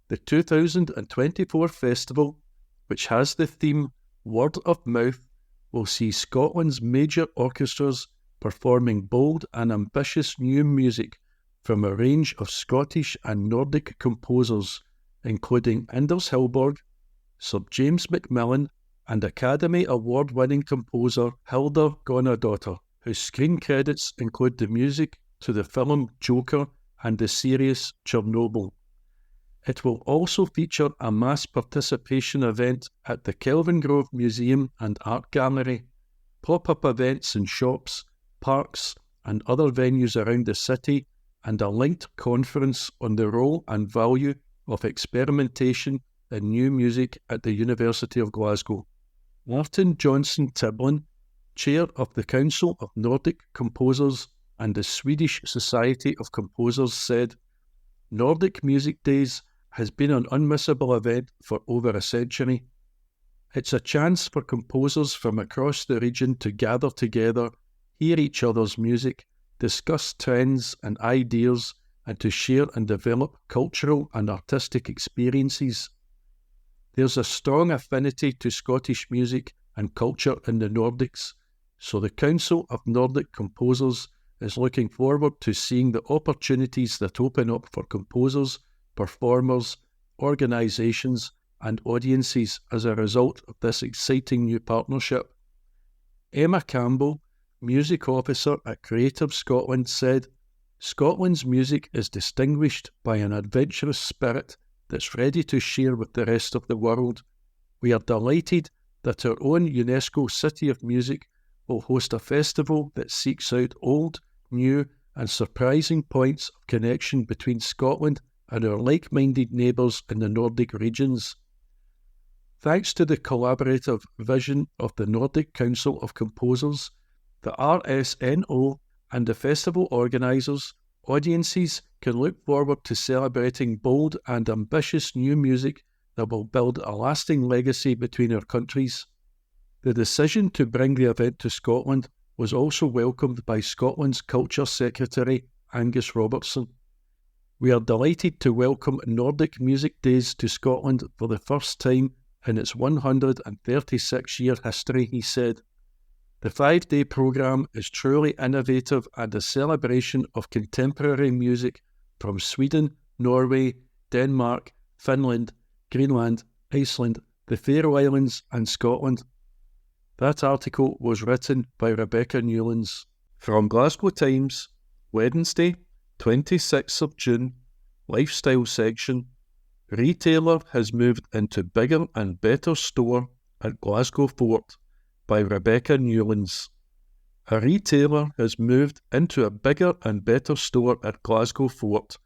The 2024 festival, which has the theme Word of Mouth, will see Scotland's major orchestras performing bold and ambitious new music from a range of Scottish and Nordic composers, including Anders Hillborg, Sir James Macmillan, and Academy Award-winning composer Hilda Guðnadóttir, whose screen credits include the music to the film Joker and the series Chernobyl. It will also feature a mass participation event at the Kelvingrove Museum and Art Gallery, pop-up events in shops, parks and other venues around the city, and a linked conference on the role and value of experimentation in new music at the University of Glasgow. Martin Johnson Tiblin, Chair of the Council of Nordic Composers and the Swedish Society of Composers, said, "Nordic Music Days has been an unmissable event for over a century. It's a chance for composers from across the region to gather together, hear each other's music, discuss trends and ideas, and to share and develop cultural and artistic experiences. There's a strong affinity to Scottish music and culture in the Nordics, so the Council of Nordic Composers is looking forward to seeing the opportunities that open up for composers, performers, organisations and audiences as a result of this exciting new partnership. Emma Campbell, Music Officer at Creative Scotland, said, "Scotland's music is distinguished by an adventurous spirit that's ready to share with the rest of the world. We are delighted that our own UNESCO City of Music will host a festival that seeks out old, new and surprising points of connection between Scotland and our like-minded neighbours in the Nordic regions." Thanks to the collaborative vision of the Nordic Council of Composers, the RSNO and the festival organisers, audiences can look forward to celebrating bold and ambitious new music that will build a lasting legacy between our countries. The decision to bring the event to Scotland was also welcomed by Scotland's Culture Secretary Angus Robertson. "We are delighted to welcome Nordic Music Days to Scotland for the first time in its 136-year history," he said. "The 5-day programme is truly innovative and a celebration of contemporary music from Sweden, Norway, Denmark, Finland, Greenland, Iceland, the Faroe Islands and Scotland." That article was written by Rebecca Newlands. From Glasgow Times, Wednesday, 26th of June, Lifestyle section, "Retailer has moved into bigger and better store at Glasgow Fort," by Rebecca Newlands. A retailer has moved into a bigger and better store at Glasgow Fort.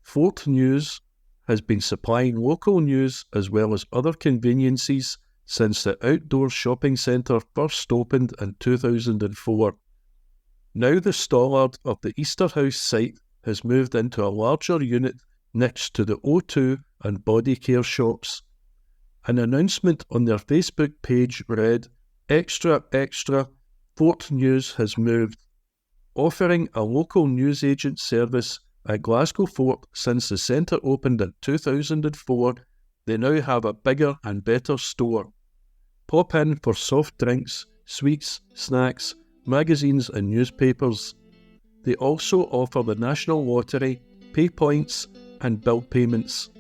Fort News has been supplying local news as well as other conveniences since the outdoor shopping centre first opened in 2004. Now the stallard of the Easterhouse site has moved into a larger unit next to the O2 and body care shops. An announcement on their Facebook page read, "Extra, extra, Fort News has moved." Offering a local newsagent service at Glasgow Fort since the centre opened in 2004, they now have a bigger and better store. Pop in for soft drinks, sweets, snacks, magazines and newspapers. They also offer the National Lottery, pay points and bill payments.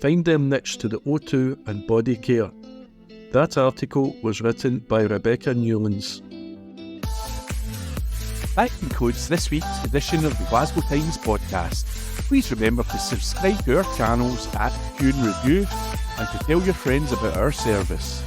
Find them next to the O2 and body care. That article was written by Rebecca Newlands. That concludes this week's edition of the Glasgow Times Podcast. Please remember to subscribe to our channels at Review and Review and to tell your friends about our service.